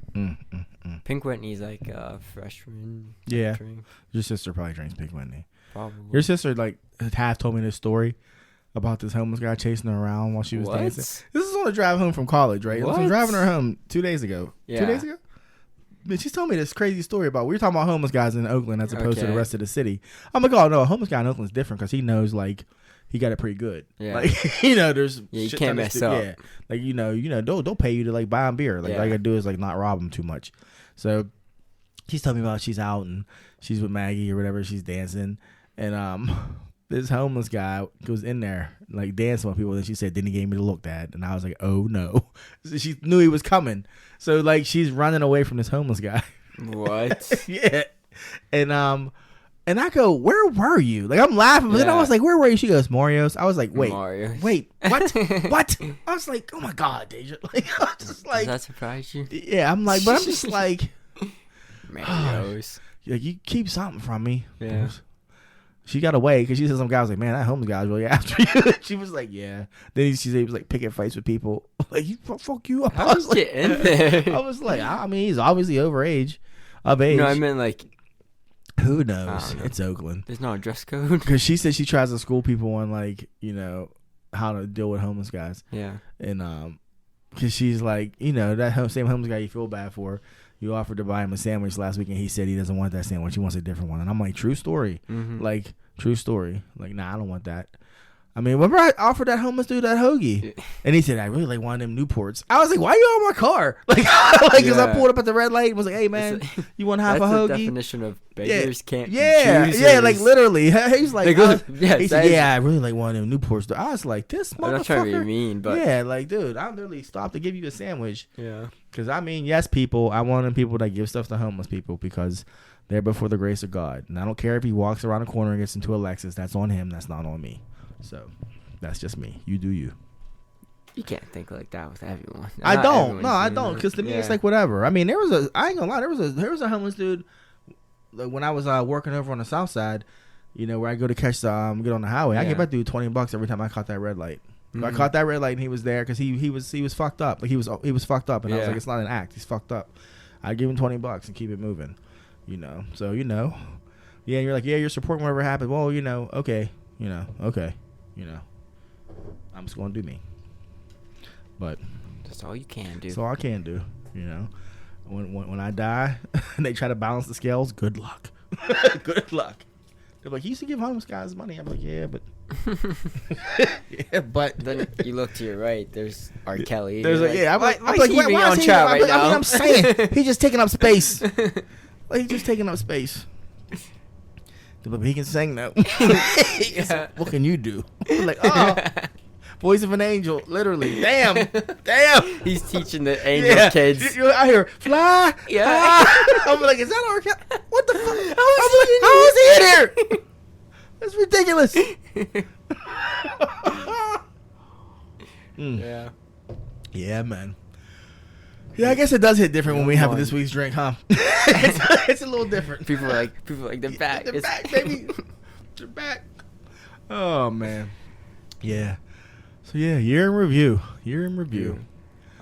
Pink Whitney's like a freshman. Yeah. Drink. Your sister probably drinks Pink Whitney. Probably. Your sister like half told me this story about this homeless guy chasing her around while she was dancing. This is on the drive home from college, right? What? I'm driving her home 2 days ago. Yeah. 2 days ago? But she's telling me this crazy story about, we were talking about homeless guys in Oakland as opposed to the rest of the city. I'm like, oh no, a homeless guy in Oakland is different because he knows like he got it pretty good. Yeah. Like, there's you can't mess up. Yeah. Like, they'll pay you to like buy them beer. Like all you gotta do is like not rob them too much. So she's telling me about she's out and she's with Maggie or whatever, she's dancing, and this homeless guy goes in there like dancing with people, and she said, then he gave me the look, Dad. And I was like, oh no. So she knew he was coming. So like she's running away from this homeless guy. What? Yeah. And I go, where were you? Like, I'm laughing, but then I was like, where were you? She goes, Mario's. I was like, wait, what? What? I was like, oh my God, Deja. Like, I was just like, does that surprise you? Yeah, I'm like, but I'm just like, Mario's. Like, you keep something from me. Yeah. She got away because she said some guy was like, man, that homeless guy was really after you. She was like, yeah. Then she said he was like picking fights with people. Like, fuck you up. How did you get in there? I was like, I mean, he's obviously of age. No, I meant like, who knows? It's Oakland. There's no dress code. Because she said she tries to school people on like, how to deal with homeless guys. Yeah. And because she's like, that same homeless guy you feel bad for, you offered to buy him a sandwich last week and he said he doesn't want that sandwich. He wants a different one. And I'm like, true story. Mm-hmm. Like, true story. Like, nah, I don't want that. I mean, remember I offered that homeless dude that hoagie, and he said I really like one of them Newports. I was like, "Why are you on my car?" Like, because I pulled up at the red light and was like, "Hey, man, you want half a hoagie?" That's the definition of beggars can't be choosers. Yeah, like literally. He's like, he said, I really like one of them Newports. I was like, this motherfucker. I'm not trying to be mean, but yeah, like, dude, I literally stopped to give you a sandwich. Yeah, because I mean, yes, people, I want them people that give stuff to homeless people because they're before the grace of God, and I don't care if he walks around the corner and gets into a Lexus. That's on him. That's not on me. So. That's just me. You do you. You can't think like that with everyone. I don't. No, I don't. Because to me, it's like whatever. I mean, I ain't gonna lie. There was a homeless dude like, when I was working over on the south side, where I go to catch the get on the highway. I give that dude $20 every time I caught that red light. Mm-hmm. I caught that red light and he was there because he was fucked up. Like he was fucked up, and I was like, it's not an act. He's fucked up. I give him $20 and keep it moving. So yeah. You're like, yeah, you're supporting whatever happens. Well, okay, okay, I'm just gonna do me. But that's all you can do. That's all I can do. when I die and they try to balance the scales, good luck. Good luck. They're like, you used to give homeless guys money. I'm like, yeah, but but then you look to your right. There's R. Kelly. There's like, I'm like, why is he even on chat right now? I mean, I'm saying he's just taking up space. Like, he's just taking up space. But he can sing though. Yeah. What can you do? I'm like, oh, voice of an angel, literally. Damn. He's teaching the angel kids. I hear fly. Yeah. I'm like, is that R. Kelly? What the fuck? How is he in here? That's ridiculous. Yeah. Yeah, man. Yeah, I guess it does hit different when we have this week's drink, huh? It's a little different. People are like they're back. They're back, baby. They're back. Oh man. Yeah. So yeah, year in review.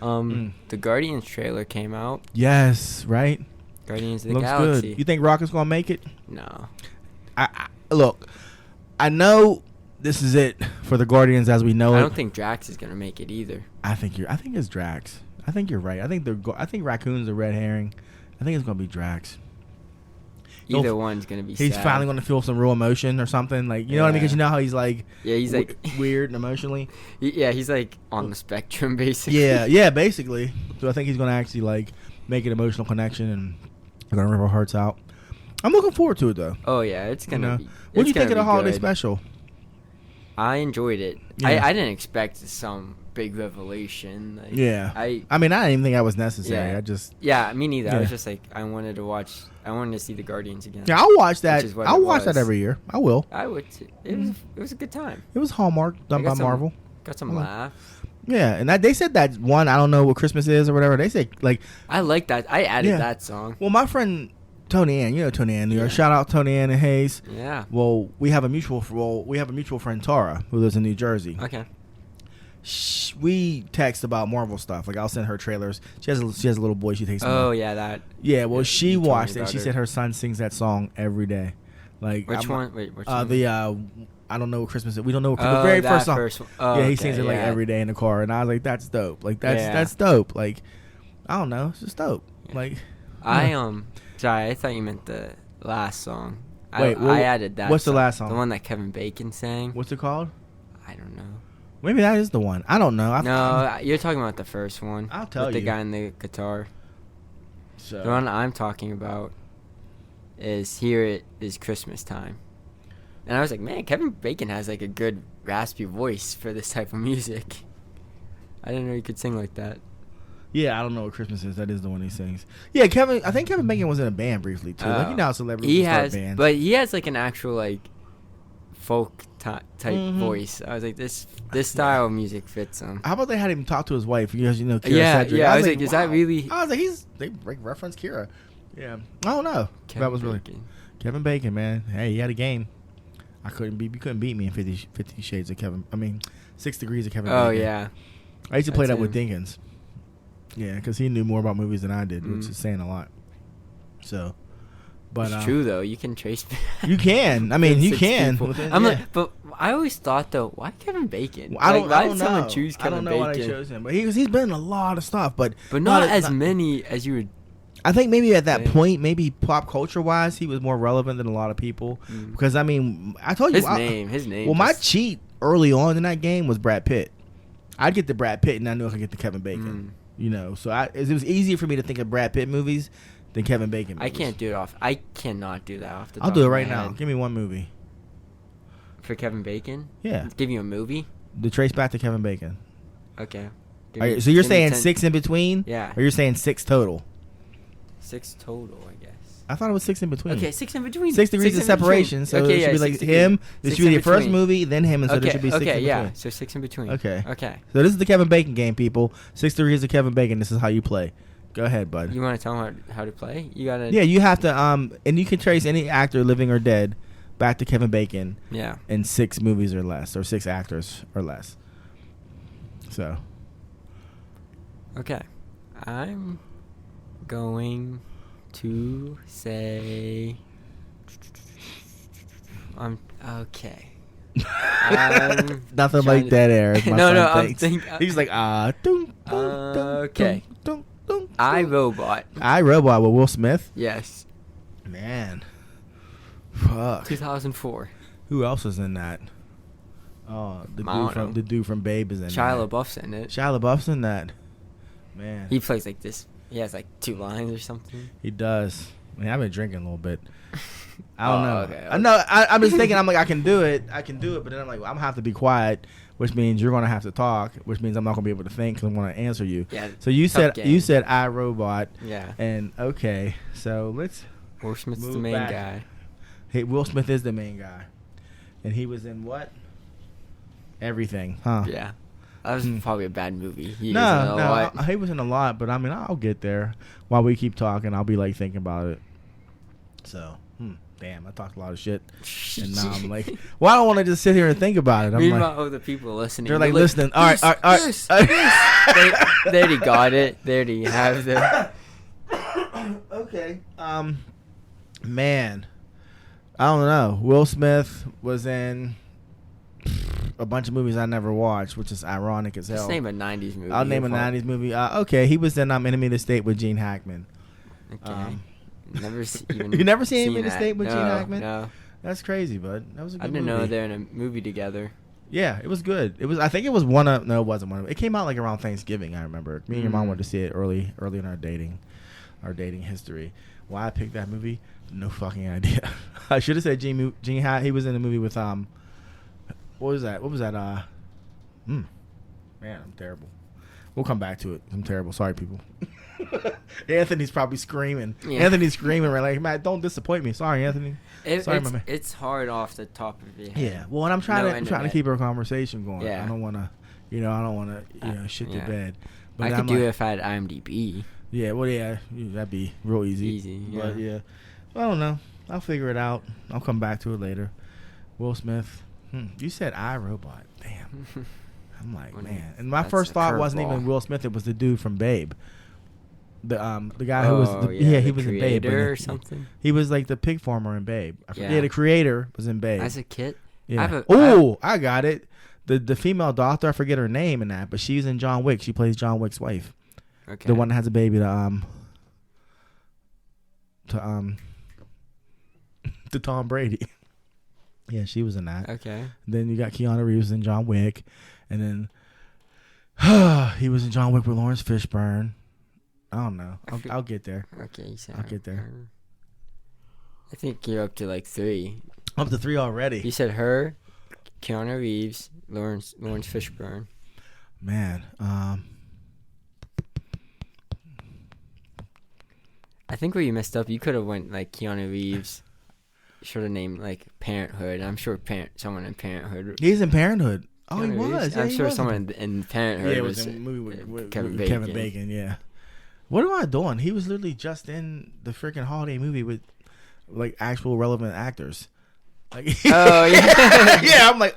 The Guardians trailer came out. Yes, right. Guardians of the Looks Galaxy. good. You think Rocket's gonna make it? No. I look. I know this is it for the Guardians as we know it. I don't think Drax is gonna make it either. I think it's Drax. I think you're right. I think Raccoon's a red herring. I think it's gonna be Drax. Either one's gonna be. He's sad. finally gonna feel some real emotion or something. Like, you know what I mean? Because you know how he's like. Yeah, he's like weird emotionally. Yeah, he's like on the spectrum basically. Yeah, basically. So I think he's gonna actually like make an emotional connection and gonna rip our hearts out. I'm looking forward to it though. Oh yeah, it's gonna. Be, what do you think of the holiday good. Special? I enjoyed it. Yeah. I didn't expect some big revelation. Like, yeah. I mean, I didn't even think that was necessary. Yeah. I just. Yeah, me neither. Yeah. I was just like, I wanted to see the Guardians again. Yeah, I'll watch that. I'll watch that was. every year. I will. I would. Too. It was a good time. It was Hallmark done by Marvel. Got some laughs. Yeah, and they said that one. I don't know what Christmas is or whatever. They say like. I like that. I added that song. Well, my friend Tony Ann, you know Tony Ann New York. Shout out Tony Ann and Hayes. Yeah. Well, we have a mutual friend Tara who lives in New Jersey. Okay. We text about Marvel stuff. Like, I'll send her trailers. She has a little boy. She takes. Oh yeah, that. Yeah. Well, she watched it. She her. said her son sings that song every day. Like, which one? Wait, which one? I don't know what Christmas is. We don't know what the very first song. Oh, yeah, he sings it like every day in the car, and I was like, that's dope. Like that's dope. Like, I don't know, it's just dope. Yeah. Like, sorry, I thought you meant the last song. Wait, I added that. What's song, the last song? The one that Kevin Bacon sang. What's it called? I don't know. Maybe that is the one. I don't know. No, you're talking about the first one. I'll tell with you. The guy in the guitar. So. The one I'm talking about is Here It Is Christmas Time. And I was like, man, Kevin Bacon has like a good raspy voice for this type of music. I didn't know he could sing like that. Yeah, I don't know what Christmas is. That is the one he sings. Yeah, I think Kevin Bacon was in a band briefly too. Like, you know how celebrities start bands. But he has like an actual like folk type voice. I was like, this style of music fits him. How about they had him talk to his wife? Kira Sedgwick. Yeah. I was like, is that really? I was like, they reference Kira. Yeah, I don't know. That was really Kevin Bacon, man. Hey, he had a game. You couldn't beat me in 50 Shades of Kevin. I mean, 6 Degrees of Kevin Bacon. Oh yeah. I used to play that with Dinkins. Yeah, because he knew more about movies than I did, which is saying a lot. So, but it's true though. You can trace. You can. I mean, you can. Like, but I always thought though, why Kevin Bacon? Well, I don't why did know. someone choose Kevin Bacon? Why they chose him, but he's been in a lot of stuff, but not as many as you would. I think maybe at that point, maybe pop culture wise, he was more relevant than a lot of people. Because I mean, I told you his name. Well, my cheat early on in that game was Brad Pitt. I'd get the Brad Pitt, and I knew I could get the Kevin Bacon. You know, so it was easier for me to think of Brad Pitt movies than Kevin Bacon movies. I cannot do that off the top I'll do it right of my now. head. Give me one movie. For Kevin Bacon? Yeah. Give you a movie? To trace back to Kevin Bacon. Okay. So you're saying 6 in between? Yeah. Or you're saying 6 total? 6 total, I guess. I thought it was 6 in between. Okay, 6 in between. 6 degrees of separation. So it should be like him. This should be the first movie, then him, and so there should be 6 in between. Okay, yeah. So 6 in between. Okay. So this is the Kevin Bacon game, people. 6 degrees of Kevin Bacon. This is how you play. Go ahead, bud. You want to tell him how to play? You gotta. Yeah, you have to. And you can trace any actor, living or dead, back to Kevin Bacon. Yeah. In 6 movies or less, or 6 actors or less. So. Okay, I'm going to say. Okay. Nothing like dead air. No, I'm thinking. He's like, okay. I, Robot. I, Robot with Will Smith. Yes. Man. Fuck. 2004. Who else was in that? Oh, the dude from Babe is in Shia that. LaBeouf's in it. Shia LaBeouf's in that. Man. He plays like this. He has like 2 lines or something. He does. I mean, I've been drinking a little bit. I don't know. Okay. I know. I'm just thinking. I'm like, I can do it. But then I'm like, I'm gonna have to be quiet, which means you're gonna have to talk, which means I'm not gonna be able to think because I'm gonna answer you. Yeah. So you said game. I, Robot. Yeah. And okay, so let's. Will Smith's move the main back. guy. Hey, Will Smith is the main guy, and he was in what? Everything, huh? Yeah. That was probably a bad movie. He He was in a lot, but I mean, I'll get there. While we keep talking, I'll be like thinking about it. So, damn, I talked a lot of shit, and now I'm like, well, I don't want to just sit here and think about it. I'm Meanwhile, like, the people listening, they're like listening. All right. They already got it. They already have the. Okay. Man, I don't know. Will Smith was in a bunch of movies I never watched, which is ironic as hell. Just name a 90s movie. I'll name a 90s movie. Okay, he was in Enemy of the State with Gene Hackman. Okay. Never You never seen Enemy of the State with Gene Hackman? No. That's crazy, bud. That was a good movie. I didn't know they're in a movie together. Yeah, it was good. It was. I think it was one of. No, it wasn't one of. It came out like around Thanksgiving. I remember. Me and your mom went to see it early in our dating history. Why I picked that movie? No fucking idea. I should have said Gene. He was in a movie with What was that? Man, I'm terrible. We'll come back to it. I'm terrible. Sorry, people. Anthony's probably screaming. Yeah. Anthony's screaming right like, Matt, don't disappoint me. Sorry, Anthony. Sorry, my man. It's hard off the top of your head. Yeah. Well, and I'm trying to keep our conversation going. Yeah. I don't want to, shit the bed. But I could do it if I had IMDb. Yeah. Well, yeah, that'd be real easy. Yeah. But yeah, I don't know. I'll figure it out. I'll come back to it later. Will Smith. You said iRobot. Damn. I'm like, man. And my first thought wasn't even Will Smith. It was the dude from Babe. The guy who was he was in Babe or something. He was like the pig farmer in Babe. The creator was in Babe. As a kid. Yeah. I got it. The female doctor, I forget her name in that, but she's in John Wick. She plays John Wick's wife. Okay. The one that has a baby to Tom Brady. Yeah, she was in that. Okay. Then you got Keanu Reeves in John Wick, and then he was in John Wick with Lawrence Fishburne. I don't know. I'll get there. Okay, I'll get there. I think you're up to like 3. Up to 3 already. You said her, Keanu Reeves, Lawrence Fishburne. Man, I think where you messed up, you could have went like Keanu Reeves. Should have named like Parenthood. I'm sure someone in Parenthood. He's in Parenthood. Oh, Keanu he was. Reeves? Yeah, I'm he sure was. someone in Parenthood was in a movie with Kevin Bacon. Yeah. What am I doing? He was literally just in the freaking holiday movie with like actual relevant actors. Like, oh yeah, yeah. I'm like,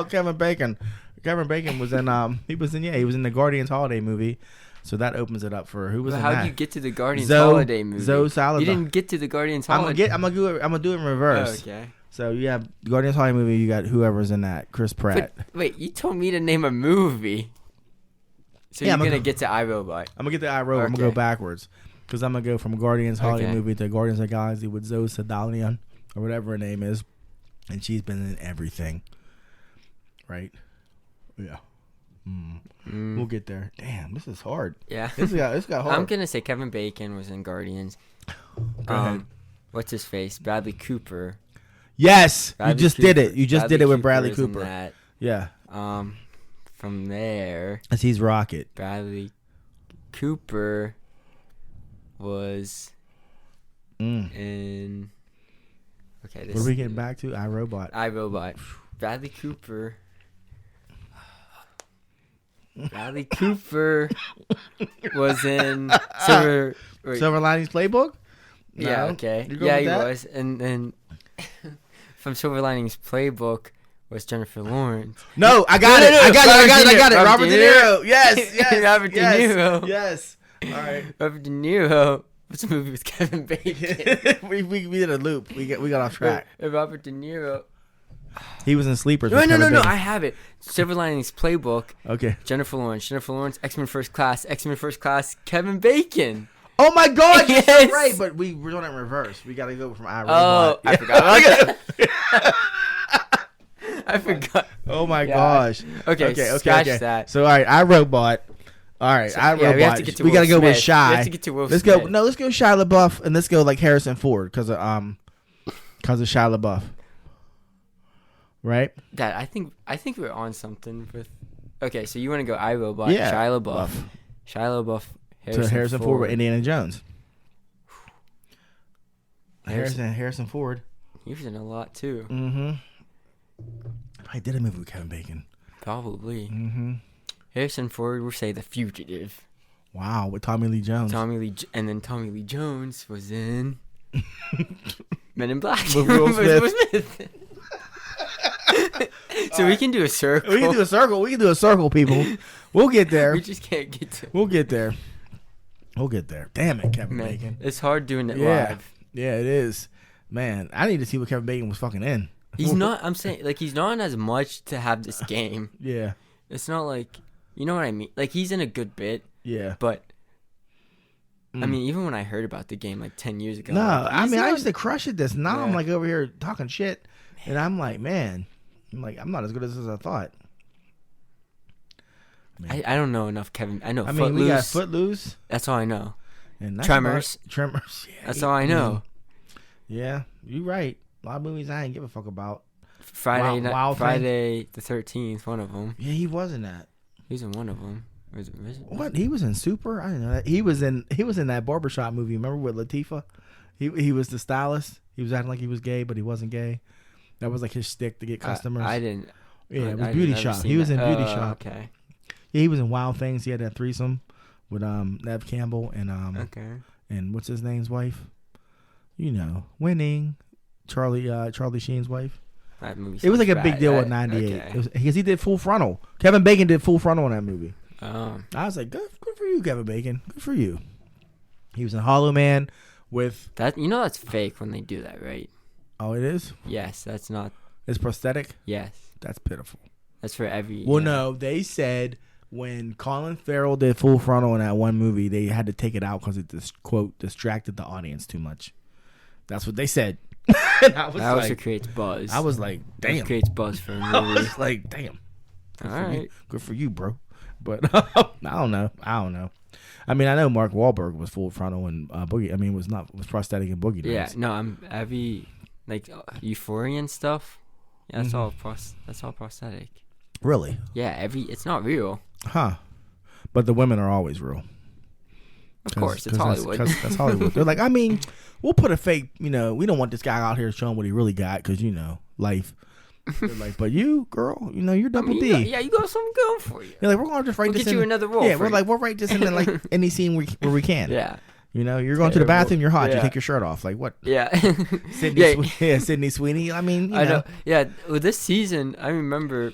Kevin Bacon. Kevin Bacon was in. He was in the Guardians holiday movie. So that opens it up for who was in that. How did you get to the Guardians holiday movie? Zoe Salazar. You didn't get to the Guardians holiday. I'm gonna do it in reverse. Oh, okay. So you have Guardians holiday movie. You got whoever's in that. Chris Pratt. But, wait, you told me to name a movie. So you're gonna get to iRobot. I'm gonna get to iRobot. Okay. I'm gonna go backwards because I'm gonna go from Guardians holiday movie to Guardians of the Galaxy with Zoe Salazar or whatever her name is, and she's been in everything. Right? Yeah. We'll get there. Damn, this is hard. Yeah, this got hard. I'm gonna say Kevin Bacon was in Guardians. Go ahead. What's his face? Bradley Cooper. Yes, you just did it. You just did it with Bradley Cooper. Yeah. From there, as he's Rocket. Bradley Cooper was in. Okay, what are we getting back to? iRobot. Bradley Cooper. Bradley Cooper was in Silver Linings Playbook. No? Yeah, okay. Yeah, he was. And then from Silver Linings Playbook was Jennifer Lawrence. No, I got it. I got it. Robert De Niro. Yes. Robert De Niro. Yes. All right. Robert De Niro. What's the movie with Kevin Bacon? we did a loop. We got off track. Robert De Niro. He was in Sleepers. No, with no, Kevin no, no. Bacon. I have it. Silver Linings Playbook. Okay. Jennifer Lawrence, X-Men First Class, Kevin Bacon. Oh my God, you're so Yes. right. But we're doing it in reverse. We got to go from iRobot. Oh, I forgot about that. I forgot. Oh my gosh. Okay, scratch that. So all right, iRobot. All right, iRobot. yeah, we have to get to we Will gotta go with Smith. Shy. We have to get to Will let's Smith. go. No, let's go Shia LeBeouf, and let's go like Harrison Ford because of Shia LeBeouf. Right. That I think we're on something with. Okay, so you want to go iRobot, Yeah. Shia LaBeouf, Harrison Ford with Indiana Jones. Harrison- Harrison Ford. He was in a lot too. Mm-hmm. I did a movie with Kevin Bacon. Probably. Mm-hmm. Harrison Ford, we'll say The Fugitive. Wow, with Tommy Lee Jones. Tommy Lee Jones was in Men in Black With Will Smith. So we can do a circle. We can do a circle, people. We'll get there. We just can't get to. We'll get there. Damn it, Kevin Man, Bacon. it's hard doing it Yeah. live. Yeah, it is. Man, I need to see what Kevin Bacon was fucking in. He's not. I'm saying like he's not in as much to have this game. Yeah. It's not like you know what I mean. Like he's in a good bit, Yeah. but I mean, even when I heard about the game like 10 years ago, No, like, I he's mean, I not- used to crush at this. Now I'm Yeah. like over here talking shit, and I'm like, man, I'm not as good as I thought. I don't know enough, Kevin. I know. I mean, Footloose. we got Footloose That's all I know. and that's Tremors. Tremors. Yeah, That's all I know. Yeah, you right. A lot of movies I ain't give a fuck about. Friday Wild the 13th. One of them. Yeah, he was in that. He was in one of them. What? He was in Super? I didn't know that. He was in that barbershop movie. Remember with Latifah? He was the stylist. He was acting like he was gay, but he wasn't gay. That was like his shtick to get customers. I didn't. Yeah, it was I Beauty never Shop. seen He was that. in Beauty Shop. Okay. Yeah, he was in Wild Things. He had that threesome with Nev Campbell and Okay. and what's his name's wife? You know, Winning. Charlie Sheen's wife. That movie. It was like a sounds big bad. deal with '98. Okay. Because he did Full Frontal. Kevin Bacon did Full Frontal in that movie. Oh. I was like, good for you, Kevin Bacon. Good for you. He was in Hollow Man with. That that's fake when they do that, right? Oh, it is. Yes, that's not. It's prosthetic. Yes, That's pitiful. that's for every. Well, no, they said when Colin Farrell did Full Frontal in that one movie, they had to take it out because it quote distracted the audience too much. That's what they said. And I was That also like, creates buzz. I was like, damn. That creates buzz for a I movie. was like, damn. All right. Good for you, bro. But I don't know. I mean, I know Mark Wahlberg was Full Frontal and Boogie. I mean, was prosthetic and Boogie Yeah. Nights. No, I'm every like Euphoria and stuff. Yeah, that's Mm-hmm. all. That's all prosthetic. Really? Yeah. It's not real. Huh. But the women are always real. Of course, it's Hollywood. That's Hollywood. They're like, I mean, we'll put a fake, we don't want this guy out here showing what he really got because, life. They're like, but you, girl, you're double D. You got something going for you. You're like, we're going to just write We'll this get in. you another role. Yeah, for we're you. like, we'll write this in like any scene where we can. Yeah. You're going to the bathroom, you're hot, you Yeah. take your shirt off. Like, what? Yeah. Sydney Sweeney. I mean, I know. Yeah. Well, this season, I remember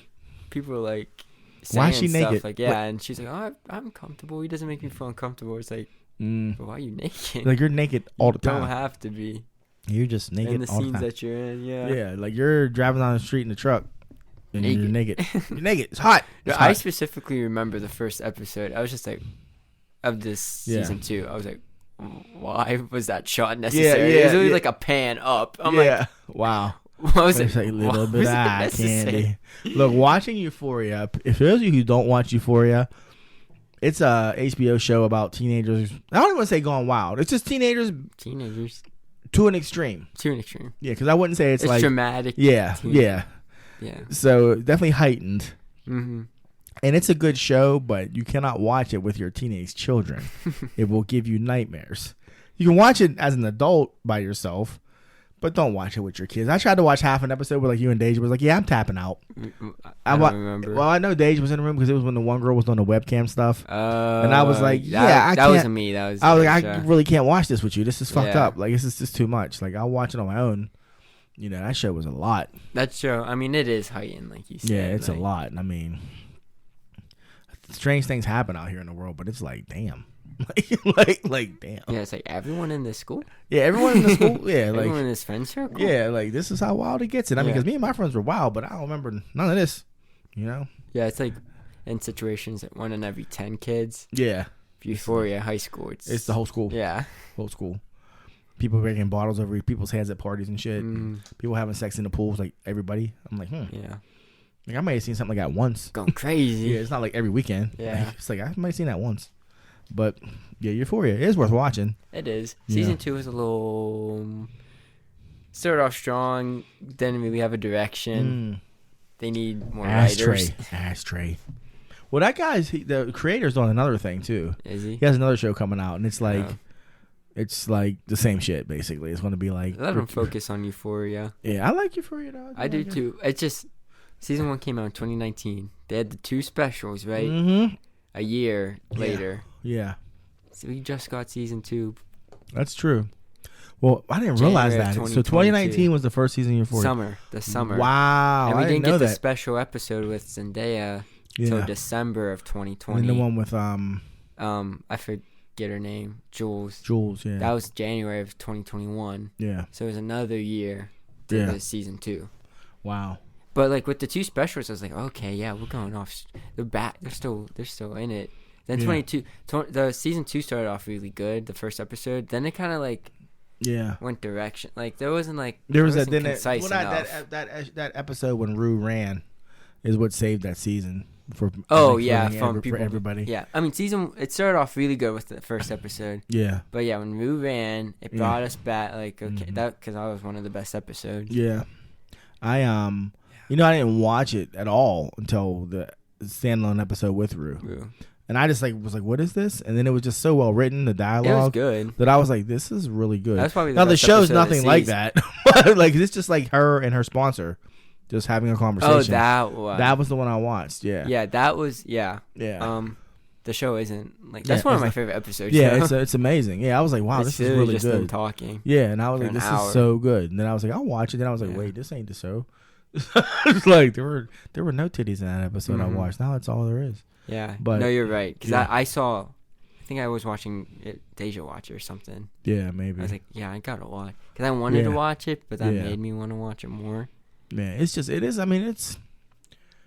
people were like, Why is she saying stuff naked? Like, yeah, and she's like, "Oh, I'm comfortable. He doesn't make me feel uncomfortable." It's like, but why are you naked? like you're naked all the You time. don't have to be You're just naked in the all the scenes time. that you're in. Yeah. Yeah, like you're driving down the street in the truck and Naked. you're naked. You're naked. It's hot. No, It's I hot. specifically remember the first episode. I was just like, of this Yeah. season 2. I was like, why was that shot necessary? yeah, it was really yeah. like a pan up. I'm yeah. Wow. like, what was It's it? like a little Why bit was of it eye necessary? candy. Look, watching Euphoria. If those of you who don't watch Euphoria, it's a HBO show about teenagers. I don't even want to say gone wild. It's just teenagers Teenagers to an extreme. to an extreme. Yeah, because I wouldn't say it's like dramatic. yeah, teen- yeah. Yeah. So definitely heightened. Mm-hmm. And it's a good show, but you cannot watch it with your teenage children. It will give you nightmares. You can watch it as an adult by yourself, but don't watch it with your kids. I tried to watch half an episode where like you and Deja was like, yeah, I'm tapping out. I don't remember. Well, I know Deja was in the room because it was when the one girl was doing the webcam stuff. And I was like, that, yeah, I that can't. wasn't me. That was. I was like, Deja. I really can't watch this with you. This is fucked Yeah. up. Like, this is just too much. Like, I'll watch it on my own. That show was a lot. That show. I mean, it is heightened, like you said. Yeah, it's like, a lot. I mean, strange things happen out here in the world, but it's like, damn. like damn. Yeah, it's like everyone in this school. Yeah, everyone in the school. Yeah, like everyone in this friend circle. yeah, like this is how wild it gets. And I mean, because me and my friends were wild, but I don't remember none of this. You know. Yeah, it's like in situations that 1 in every 10 kids. Yeah. Euphoria high school. It's the whole school. Yeah. Whole school. People breaking bottles over people's heads at parties and shit. People having sex in the pools, like everybody. I'm like, Yeah. Like I might have seen something like that once. Going crazy. Yeah, it's not like every weekend. Yeah. Like, it's like I might have seen that once. But yeah, Euphoria is worth watching. It is. Season 2 is a little started off strong, didn't really have a direction. They need more writers. Ashtray. Well, that guy's the creator's on another thing too. Is he? He has another show coming out, and it's like the same shit basically. It's going to be like let him focus on Euphoria. Yeah, I like Euphoria, dog. I do too. It's just season 1 came out in 2019. They had the 2 specials, right? Mm-hmm. A year later. Yeah. So we just got season 2. That's true. Well, I didn't realize that. So 2019 was the first season of Euphoria. The summer. Wow. And we didn't know get the that. special episode with Zendaya until December of 2020. And the one with I forget her name. Jules, yeah. That was January of 2021. Yeah. So it was another year to the season 2. Wow. But like with the 2 specials, I was like, okay, yeah, we're going off. They're back. They're still in it. Then the season 2 started off really good. The first episode. Then it kind of like went direction. Like there wasn't like there was concise enough. That episode when Rue ran is what saved that season for everybody. Yeah, I mean it started off really good with the first episode. Yeah, but yeah, when Rue ran, it brought us back. Like okay, that because that was one of the best episodes. Yeah, I didn't watch it at all until the standalone episode with Rue. And I just was like, what is this? And then it was just so well written, the dialogue. It was good. That I was like, this is really good. That's probably now the show's nothing like that. But like it's just like her and her sponsor just having a conversation. Oh, that was the one I watched. Yeah. Yeah, that was yeah. The show isn't like that's one of my favorite episodes. Yeah, it's amazing. Yeah, I was like, wow, this is really just good. Them talking. Yeah, and I was like, this is so good. And then I was like, I'll watch it. Then I was like, wait, this ain't the show. It's like there were no titties in that episode I watched. Now that's all there is. Yeah, but no, you're right. Because I think I was watching it, Deja Watch or something. Yeah, maybe. I was like, yeah, I gotta watch. Because I wanted to watch it, but that made me want to watch it more. Yeah, it is. I mean, it's...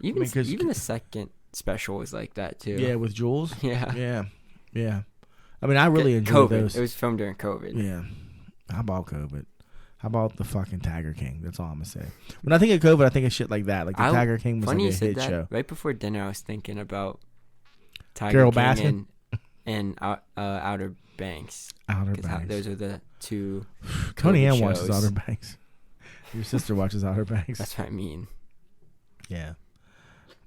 Even the second special was like that, too. Yeah, with Jules? Yeah. Yeah. I mean, I really enjoyed COVID. those. It was filmed during COVID. Yeah. How about COVID? How about the fucking Tiger King? That's all I'm going to say. When I think of COVID, I think of shit like that. Like the Tiger King was like a hit show. Right before dinner, I was thinking about Tiger King and Outer Banks. Outer Banks. Those are the 2 Tony Ann watches Outer Banks. Your sister watches Outer Banks. That's what I mean. Yeah.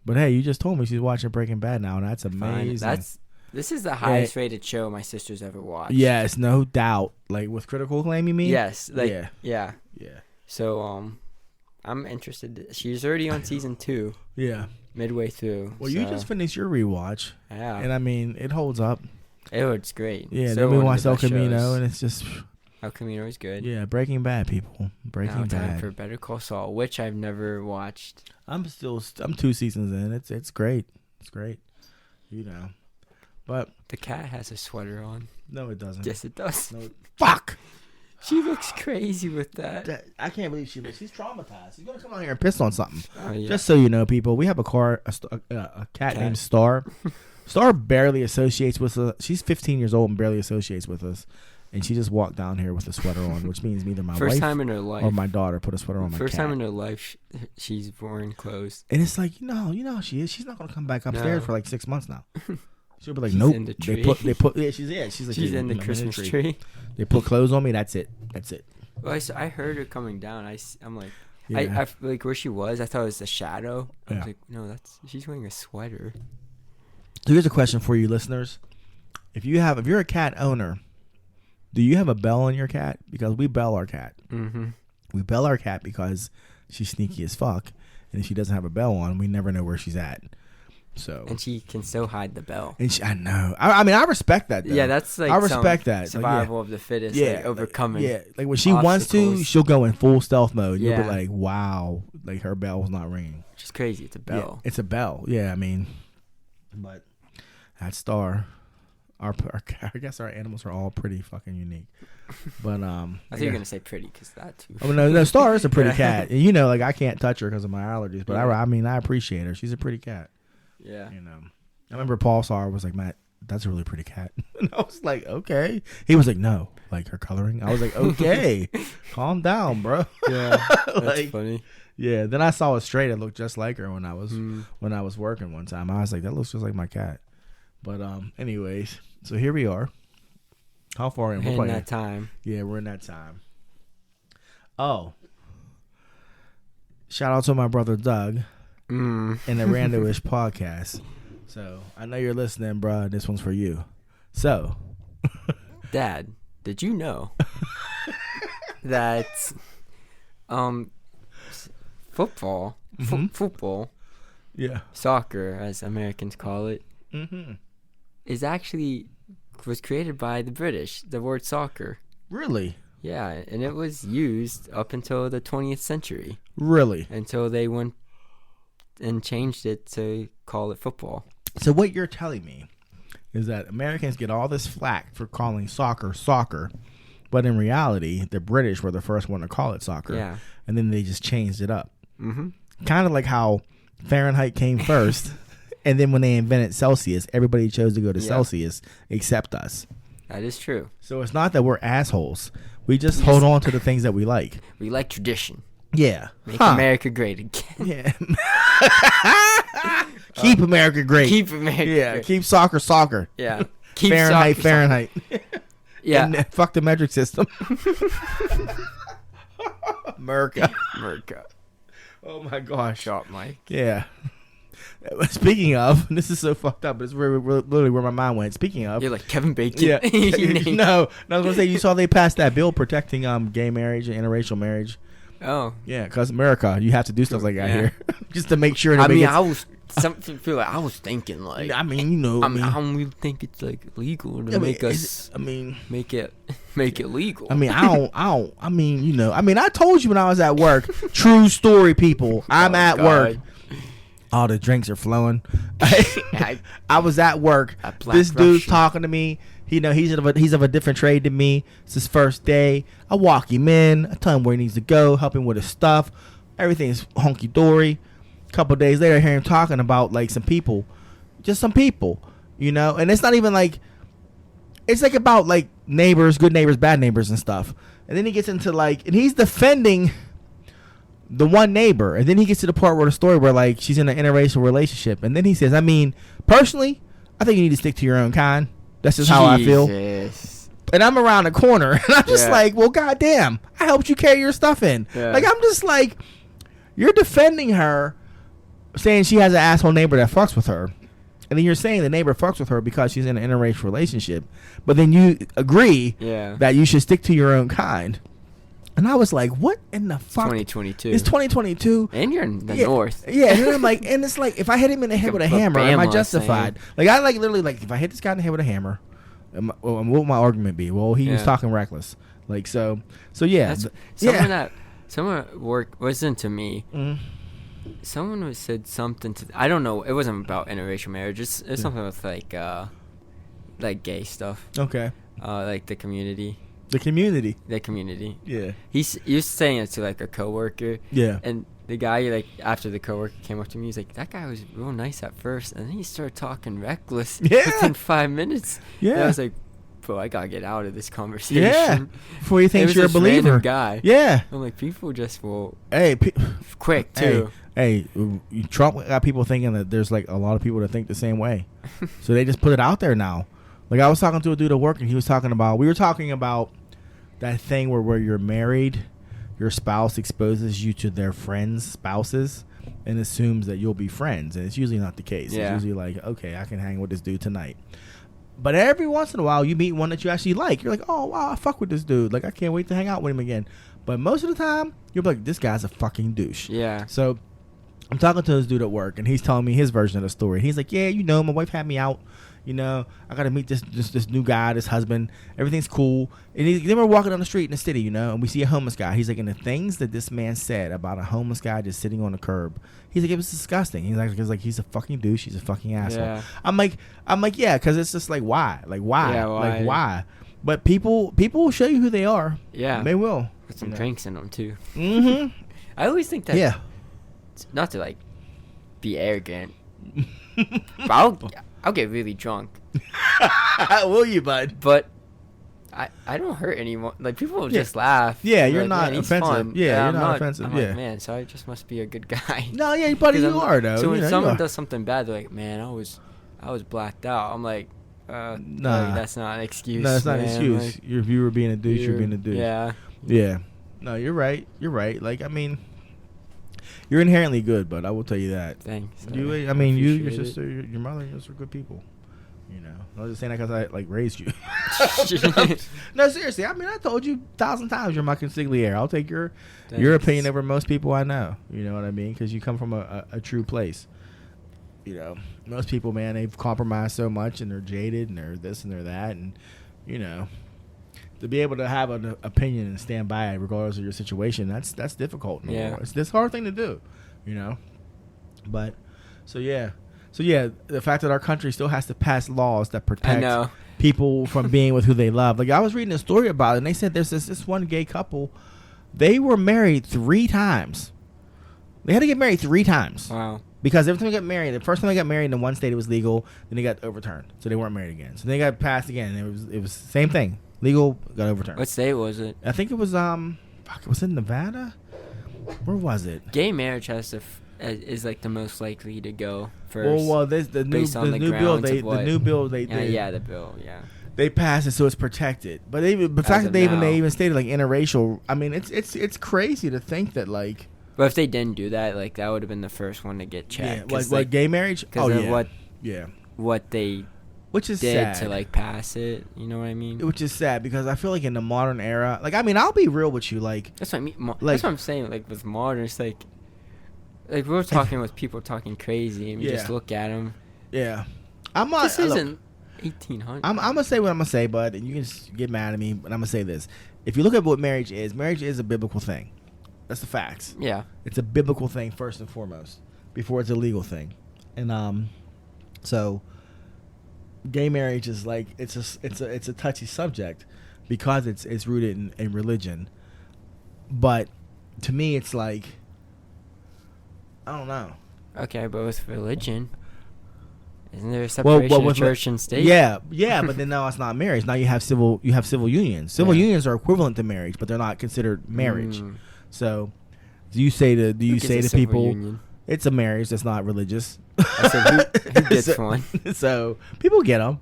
But hey, you just told me she's watching Breaking Bad now, and that's amazing. This is the highest rated show my sister's ever watched. Yes, no doubt. Like with critical acclaim, you mean? Yes. Like, yeah. So I'm interested. She's already on season 2. Yeah. Midway through. Well, you just finished your rewatch. Yeah. And I mean, it holds up. It's great. Yeah, then we watched El Camino, and it's just... El Camino is good. Yeah, Breaking Bad, people. Breaking Bad. Time for Better Call Saul, which I've never watched. I'm 2 seasons in. It's great. It's great. You know. But the cat has a sweater on. No, it doesn't. Yes, it does. No, Fuck! She looks crazy with that. I can't believe she's traumatized. She's gonna come out here and piss on something. Oh, yeah. Just so you know, people, we have a cat named Star. Star barely associates with us. She's 15 years old and barely associates with us. And she just walked down here with a sweater on, which means either my First wife time in her life. or my daughter put a sweater on my First cat. time in her life, she's wearing clothes. And it's like, you know how she is. She's not gonna come back upstairs for like 6 months now. She'll be like, she's nope. in the tree. She's like, she's in the Christmas tree. They put clothes on me. That's it. Well, I heard her coming down. I'm like, Yeah. I like where she was. I thought it was a shadow. I was Yeah. like, no, she's wearing a sweater. So here's a question for you listeners. If you're a cat owner, do you have a bell on your cat? Because we bell our cat. Mm-hmm. We bell our cat because she's sneaky as fuck. And if she doesn't have a bell on, we never know where she's at. So and she can still hide the bell. And I know. I mean, I respect that, though. Yeah, that's like I respect that. Survival of the fittest. Yeah, like overcoming. Like when she wants to, she'll go in full stealth mode. You'll be like, wow, like her bell's not ringing. Which is crazy. It's a bell. Yeah, it's a bell. Yeah, I mean, but that Star, I guess our animals are all pretty fucking unique. But I think you're gonna say pretty because that too. Oh no, Star is a pretty cat. And, you know, like I can't touch her because of my allergies. But Yeah. I mean, I appreciate her. She's a pretty cat. Yeah. You know, I remember Paul saw her, was like, Matt, that's a really pretty cat. And I was like, okay. He was like, no, like her coloring. I was like, okay, calm down, bro. Yeah. That's Like, funny. yeah. Then I saw a stray that looked just like her when I was working one time. I was like, that looks just like my cat. But anyways, so here we are. How far in? We're In playing. that time. Yeah, we're in that time. Oh, shout out to my brother Doug in the Randoish podcast. So I know you're listening, bro. This one's for you. So, Dad, did you know that football, football, yeah, soccer, as Americans call it, is actually was created by the British. The word soccer. really, Yeah, and it was used up until the 20th century. really. Until they went and changed it to call it football. So what you're telling me is that Americans get all this flack for calling soccer, but in reality, the British were the first one to call it soccer. Yeah. And then they just changed it up. Kind of like how Fahrenheit came first, and then when they invented Celsius, everybody chose to go to Celsius except us. That is true. So it's not that we're assholes. We just hold on to the things that we like. We like tradition. Yeah. Make America great again. Yeah. Keep America great. Keep America great. Keep soccer. Yeah. Keep Fahrenheit. Yeah. And fuck the metric system. America. Oh my gosh. Shot, Mike. Yeah. Speaking of, this is so fucked up, but it's literally where my mind went. Speaking of, You're like Kevin Bacon. yeah. You named- No, I was gonna say, you saw they passed that bill protecting gay marriage and interracial marriage. Oh. Yeah, because America, you have to do stuff like that here just to make sure. I mean, gets, I was feel like I was thinking like. I mean, you know, I don't really think it's like legal to make us. Make it legal. I mean, I mean, you know, I mean, I told you when I was at work. True story, people. I'm at work. All the drinks are flowing. I was at work. This dude's talking to me. You know, he's of a different trade than me. It's his first day. I walk him in. I tell him where he needs to go. Help him with his stuff. Everything's honky dory. A couple days later, I hear him talking about like some people, you know. And it's not even like, it's like about like neighbors, good neighbors, bad neighbors, and stuff. And then he gets into like, and he's defending the one neighbor, and then he gets to the part where the story where like she's in an interracial relationship, and then he says, I mean, personally, I think you need to stick to your own kind. That's just how I feel. And I'm around the corner, and I'm just like, well, goddamn, I helped you carry your stuff in. Like, I'm just like, you're defending her, saying she has an asshole neighbor that fucks with her, and then you're saying the neighbor fucks with her because she's in an interracial relationship, but then you agree that you should stick to your own kind. And I was like, what in the fuck? 2022. It's 2022. And you're in the north. Yeah, and then I'm like, and it's like, if I hit him in the head with a hammer, am I justified? Like, I like literally, like, if I hit this guy in the head with a hammer, what would my argument be? Well, he was talking reckless. Like, so yeah. Someone at work wasn't to me. Someone said something to, I don't know, it wasn't about interracial marriage. It's something with like gay stuff. Okay. Like the community. The community. Yeah. He was saying it to like a coworker. Yeah. And the guy, like, after the coworker came up to me, he's like, that guy was real nice at first, and then he started talking reckless within 5 minutes. Yeah. And I was like, bro, I gotta get out of this conversation. Yeah. Before you think you're a believer. Random guy. Yeah. I'm like, people just will. Hey. Quick too. Hey, Trump got people thinking that there's like a lot of people that think the same way, so they just put it out there now. Like, I was talking to a dude at work, and we were talking about that thing where you're married, your spouse exposes you to their friends' spouses and assumes that you'll be friends. And it's usually not the case. Yeah. It's usually like, okay, I can hang with this dude tonight. But every once in a while, you meet one that you actually like. You're like, oh, wow, I fuck with this dude. Like, I can't wait to hang out with him again. But most of the time, you'll be like, this guy's a fucking douche. Yeah. So I'm talking to this dude at work, and he's telling me his version of the story. He's like, yeah, my wife had me out. I got to meet this new guy, this husband. Everything's cool. And then we're walking down the street in the city, and we see a homeless guy. He's like, and the things that this man said about a homeless guy just sitting on the curb, he's like, it was disgusting. He's like, he's a fucking douche. He's a fucking asshole. Yeah. I'm like, yeah, because it's just like, why? Like, why? Yeah, why? Like, why? But people will show you who they are. Yeah. They will. Put some drinks in them, too. Mm-hmm. I always think that. Yeah. Not to, like, be arrogant. But I'll get really drunk. Will you, bud? But I don't hurt anyone. Like, people will just laugh. Yeah, you're like, not offensive. Fun. Yeah, you're not offensive. I'm yeah. like, man, so I just must be a good guy. No, yeah, buddy, you are, though. So when someone does something bad, they're like, man, I was blacked out. I'm like, nah. That's not an excuse. No, that's not an excuse. Like, if you were being a douche, you're being a douche. Yeah. Yeah. No, you're right. You're right. Like, I mean, you're inherently good, but I will tell you that. Thanks. Your sister, your mother, you're just good people. I was just saying that because I raised you. No, seriously. I mean, I told you 1,000 times you're my consigliere. I'll take your opinion over most people I know. You know what I mean? Because you come from a true place. Most people, man, they've compromised so much and they're jaded and they're this and they're that, and to be able to have an opinion and stand by it regardless of your situation, that's difficult. It's this hard thing to do. But so yeah, the fact that our country still has to pass laws that protect people from being with who they love. Like, I was reading a story about it, and they said there's this one gay couple. They were married 3 times. They had to get married 3 times. Wow. Because every time they got married, the first time they got married in one state it was legal, then they got overturned, so they weren't married again. So they got passed again, and it was the same thing. Legal, got overturned. What state was it? I think it was was it Nevada? Where was it? Gay marriage is like the most likely to go first. Well, the new bill they did. Yeah, the bill. Yeah. They passed it, so it's protected. But the fact that they even stated like interracial. I mean, it's crazy to think that like. But if they didn't do that, like that would have been the first one to get checked. Yeah, like gay marriage. Oh yeah. What they. Which is did sad. To like pass it, you know what I mean? Which is sad because I feel like in the modern era, like, I mean, I'll be real with you, like that's what I mean. That's what I'm saying. Like with modern, it's like we're talking with people talking crazy, and we just look at them. Yeah, I'm not. This isn't 1800. I'm gonna say what I'm gonna say, bud, and you can just get mad at me, but I'm gonna say this: if you look at what marriage is a biblical thing. That's the facts. Yeah, it's a biblical thing first and foremost, before it's a legal thing, and so. Gay marriage is like it's a touchy subject because it's rooted in religion, but to me it's like I don't know. Okay, but with religion, isn't there a separation of church and state? Yeah, but then now it's not marriage. Now you have civil unions. Civil unions are equivalent to marriage, but they're not considered marriage. So, do you say to people? Union? It's a marriage that's not religious. I said, who gets one? So people get them.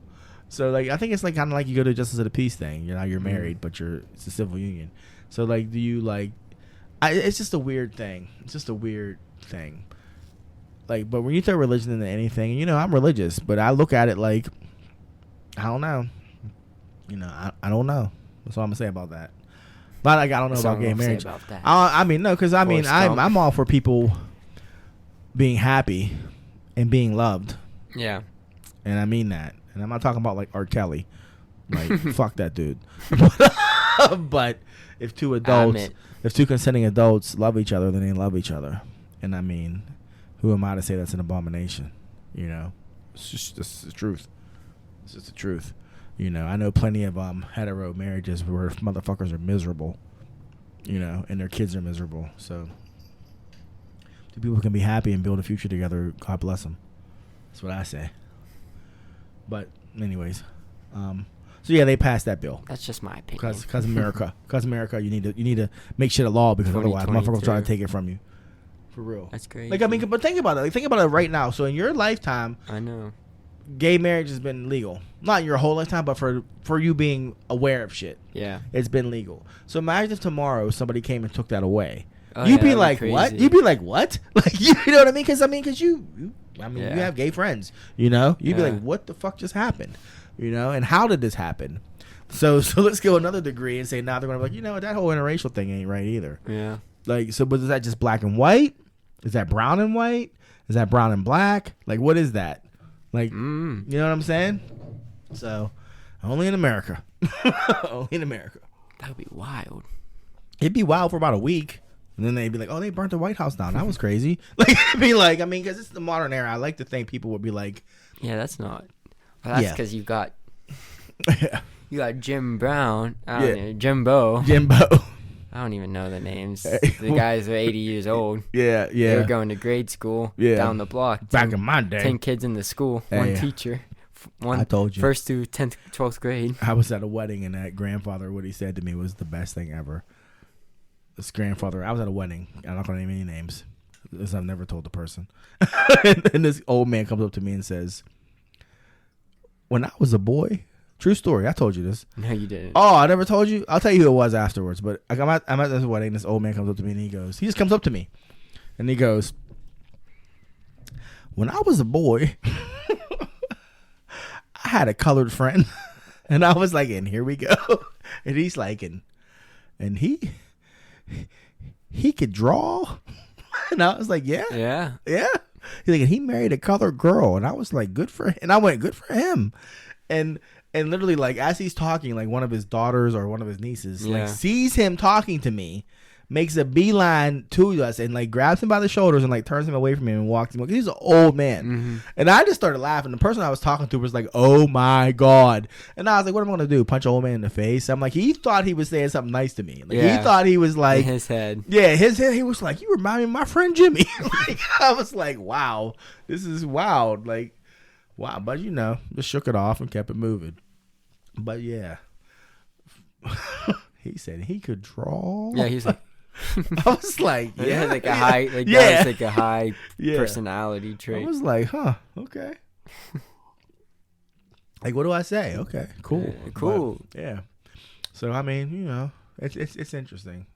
So like, I think it's like kind of like you go to Justice of the Peace thing. You're married, but it's a civil union. So like, do you like? It's just a weird thing. It's just a weird thing. Like, but when you throw religion into anything, I'm religious, but I look at it like, I don't know. I don't know. That's all I'm gonna say about that. But like, I don't know about gay marriage. I'm all for people being happy and being loved. Yeah. And I mean that. And I'm not talking about like R. Kelly. Like, fuck that dude. But if two consenting adults love each other, then they love each other. And I mean, who am I to say that's an abomination? It's just the truth. It's just the truth. I know plenty of hetero marriages where motherfuckers are miserable. And their kids are miserable. So two people can be happy and build a future together. God bless them. That's what I say. But anyways, so yeah, they passed that bill. That's just my opinion. Because America, you need to make shit a law because otherwise, motherfuckers will try to take it from you. For real. That's great. Like, I mean, but think about it. Like, think about it right now. So in your lifetime, I know, gay marriage has been legal. Not your whole lifetime, but for you being aware of shit. Yeah, it's been legal. So imagine if tomorrow somebody came and took that away. You'd be like, what? You'd be like, what? Like, you know what I mean? Because you have gay friends, You'd be like, what the fuck just happened? And how did this happen? So let's go another degree and say, now they're going to be like, that whole interracial thing ain't right either. Yeah. Like, so, but is that just black and white? Is that brown and white? Is that brown and black? Like, what is that? Like, you know what I'm saying? So, only in America. Only in America. That would be wild. It'd be wild for about a week. And then they'd be like, oh, they burnt the White House down. That was crazy. Like, it'd be like, I mean, because it's the modern era. I like to think people would be like. Yeah, that's not. Well, that's because you got. You got Jim Brown. Jimbo. I don't even know the names. The guys are 80 years old. Yeah. They were going to grade school down the block. Back in my day. 10 kids in the school. One teacher. I told you. First through 10th, 12th grade. I was at a wedding, and that grandfather, what he said to me was the best thing ever. This grandfather, I was at a wedding. I'm not going to name any names. This I've never told the person. And this old man comes up to me and says, when I was a boy, true story, I told you this. No, you didn't. Oh, I never told you? I'll tell you who it was afterwards. But I'm at this wedding. This old man comes up to me, and he just comes up to me. And he goes, when I was a boy, I had a colored friend. And I was like, and here we go. And he's like, and he could draw. And I was like, yeah. He's like, and he married a colored girl. And I was like, good for him. And I went, good for him. And literally, like, as he's talking, like, one of his daughters or one of his nieces, like, sees him talking to me, makes a beeline to us, and, like, grabs him by the shoulders and, like, turns him away from him and walks him. He's an old man. Mm-hmm. And I just started laughing. The person I was talking to was like, oh, my God. And I was like, what am I going to do? Punch an old man in the face? I'm like, he thought he was saying something nice to me. Like, he thought he was like. In his head. Yeah, his head. He was like, you remind me of my friend Jimmy. Like, I was like, wow, this is wild. Like, wow. But, you know, just shook it off and kept it moving. But, yeah. He said he could draw. Yeah, he's like. I was like, yeah. That was like a high personality trait. I was like, huh, okay. Like, what do I say? Okay, cool. Cool. But, yeah. So, I mean, you know, it's interesting.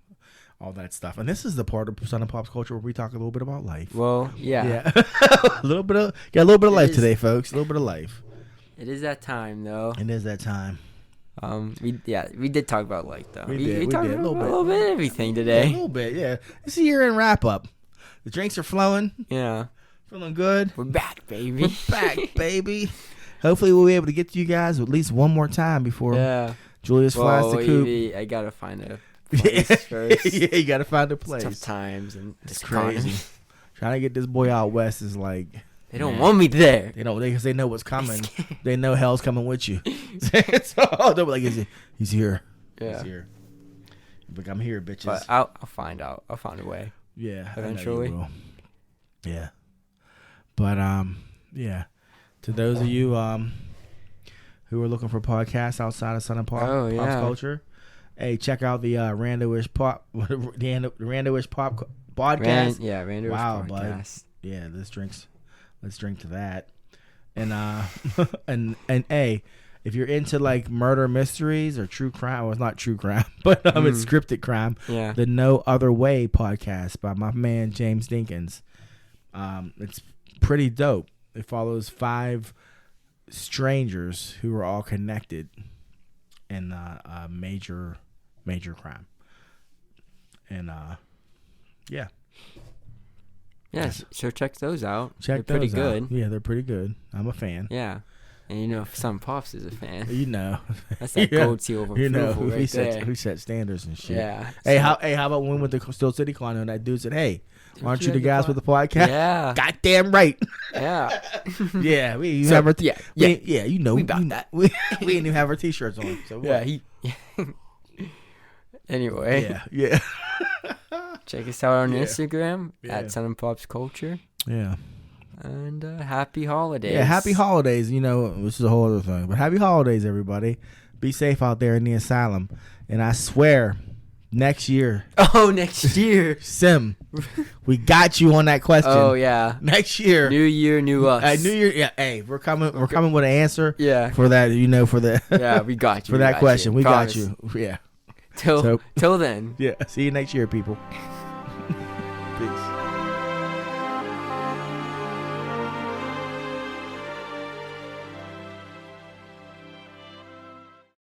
All that stuff. And this is the part of Son of Pop's culture where we talk a little bit about life. Well, yeah. a little bit of life today, folks. A little bit of life. It is that time, though. It is that time. We did talk about life, though. We a talked about little a little bit of everything today. Yeah, a little bit, yeah. It's a year-end wrap-up. The drinks are flowing. Yeah. Feeling good. We're back, baby. Baby. Hopefully we'll be able to get to you guys at least one more time before Julius flies the coop. I gotta find a place first. Yeah, you gotta find a place. It's tough times and it's crazy. Trying to get this boy out west is like they don't want me there. Because they know what's coming. They know hell's coming with you. So they'll be like, he's here. Yeah. He's here. Like, I'm here, bitches. But I'll find out. I'll find a way. Yeah. Eventually. Yeah. But yeah. To those of you who are looking for podcasts outside of Son and Pop culture, hey, check out the Randoish Pop Randoish Pop podcast. Randoish podcast. Bud. Yeah, let's drink to that. And and hey, if you're into like murder mysteries or true crime, well, it's not true crime, but it's scripted crime. Yeah. The No Other Way podcast by my man James Dinkins. It's pretty dope. It follows 5 strangers who are all connected in a major crime. And yeah. Yeah, so check those out. They're pretty good. Yeah, they're pretty good. I'm a fan. Yeah. And you know, if Son Pops is a fan. You know. That's that gold seal of approval who set standards and shit. Yeah. Hey, how about when we went to Steel City Con and that dude said, hey, aren't you the guys with the podcast? Yeah. Goddamn right. Yeah. Yeah. We got that. We didn't even have our t-shirts on. So Anyway. Yeah. Check us out on Instagram at Son and Pops Culture. Yeah. And happy holidays. Yeah, happy holidays. You know, this is a whole other thing. But happy holidays, everybody. Be safe out there in the asylum. And I swear, next year. Oh, next year. Sim, we got you on that question. Oh, yeah. Next year. New year, new us. New year. Yeah. Hey, we're coming with an answer. Yeah. For that, for the. Yeah, we got you. For that question. We got you. Yeah. Till then. Yeah. See you next year, people. Peace.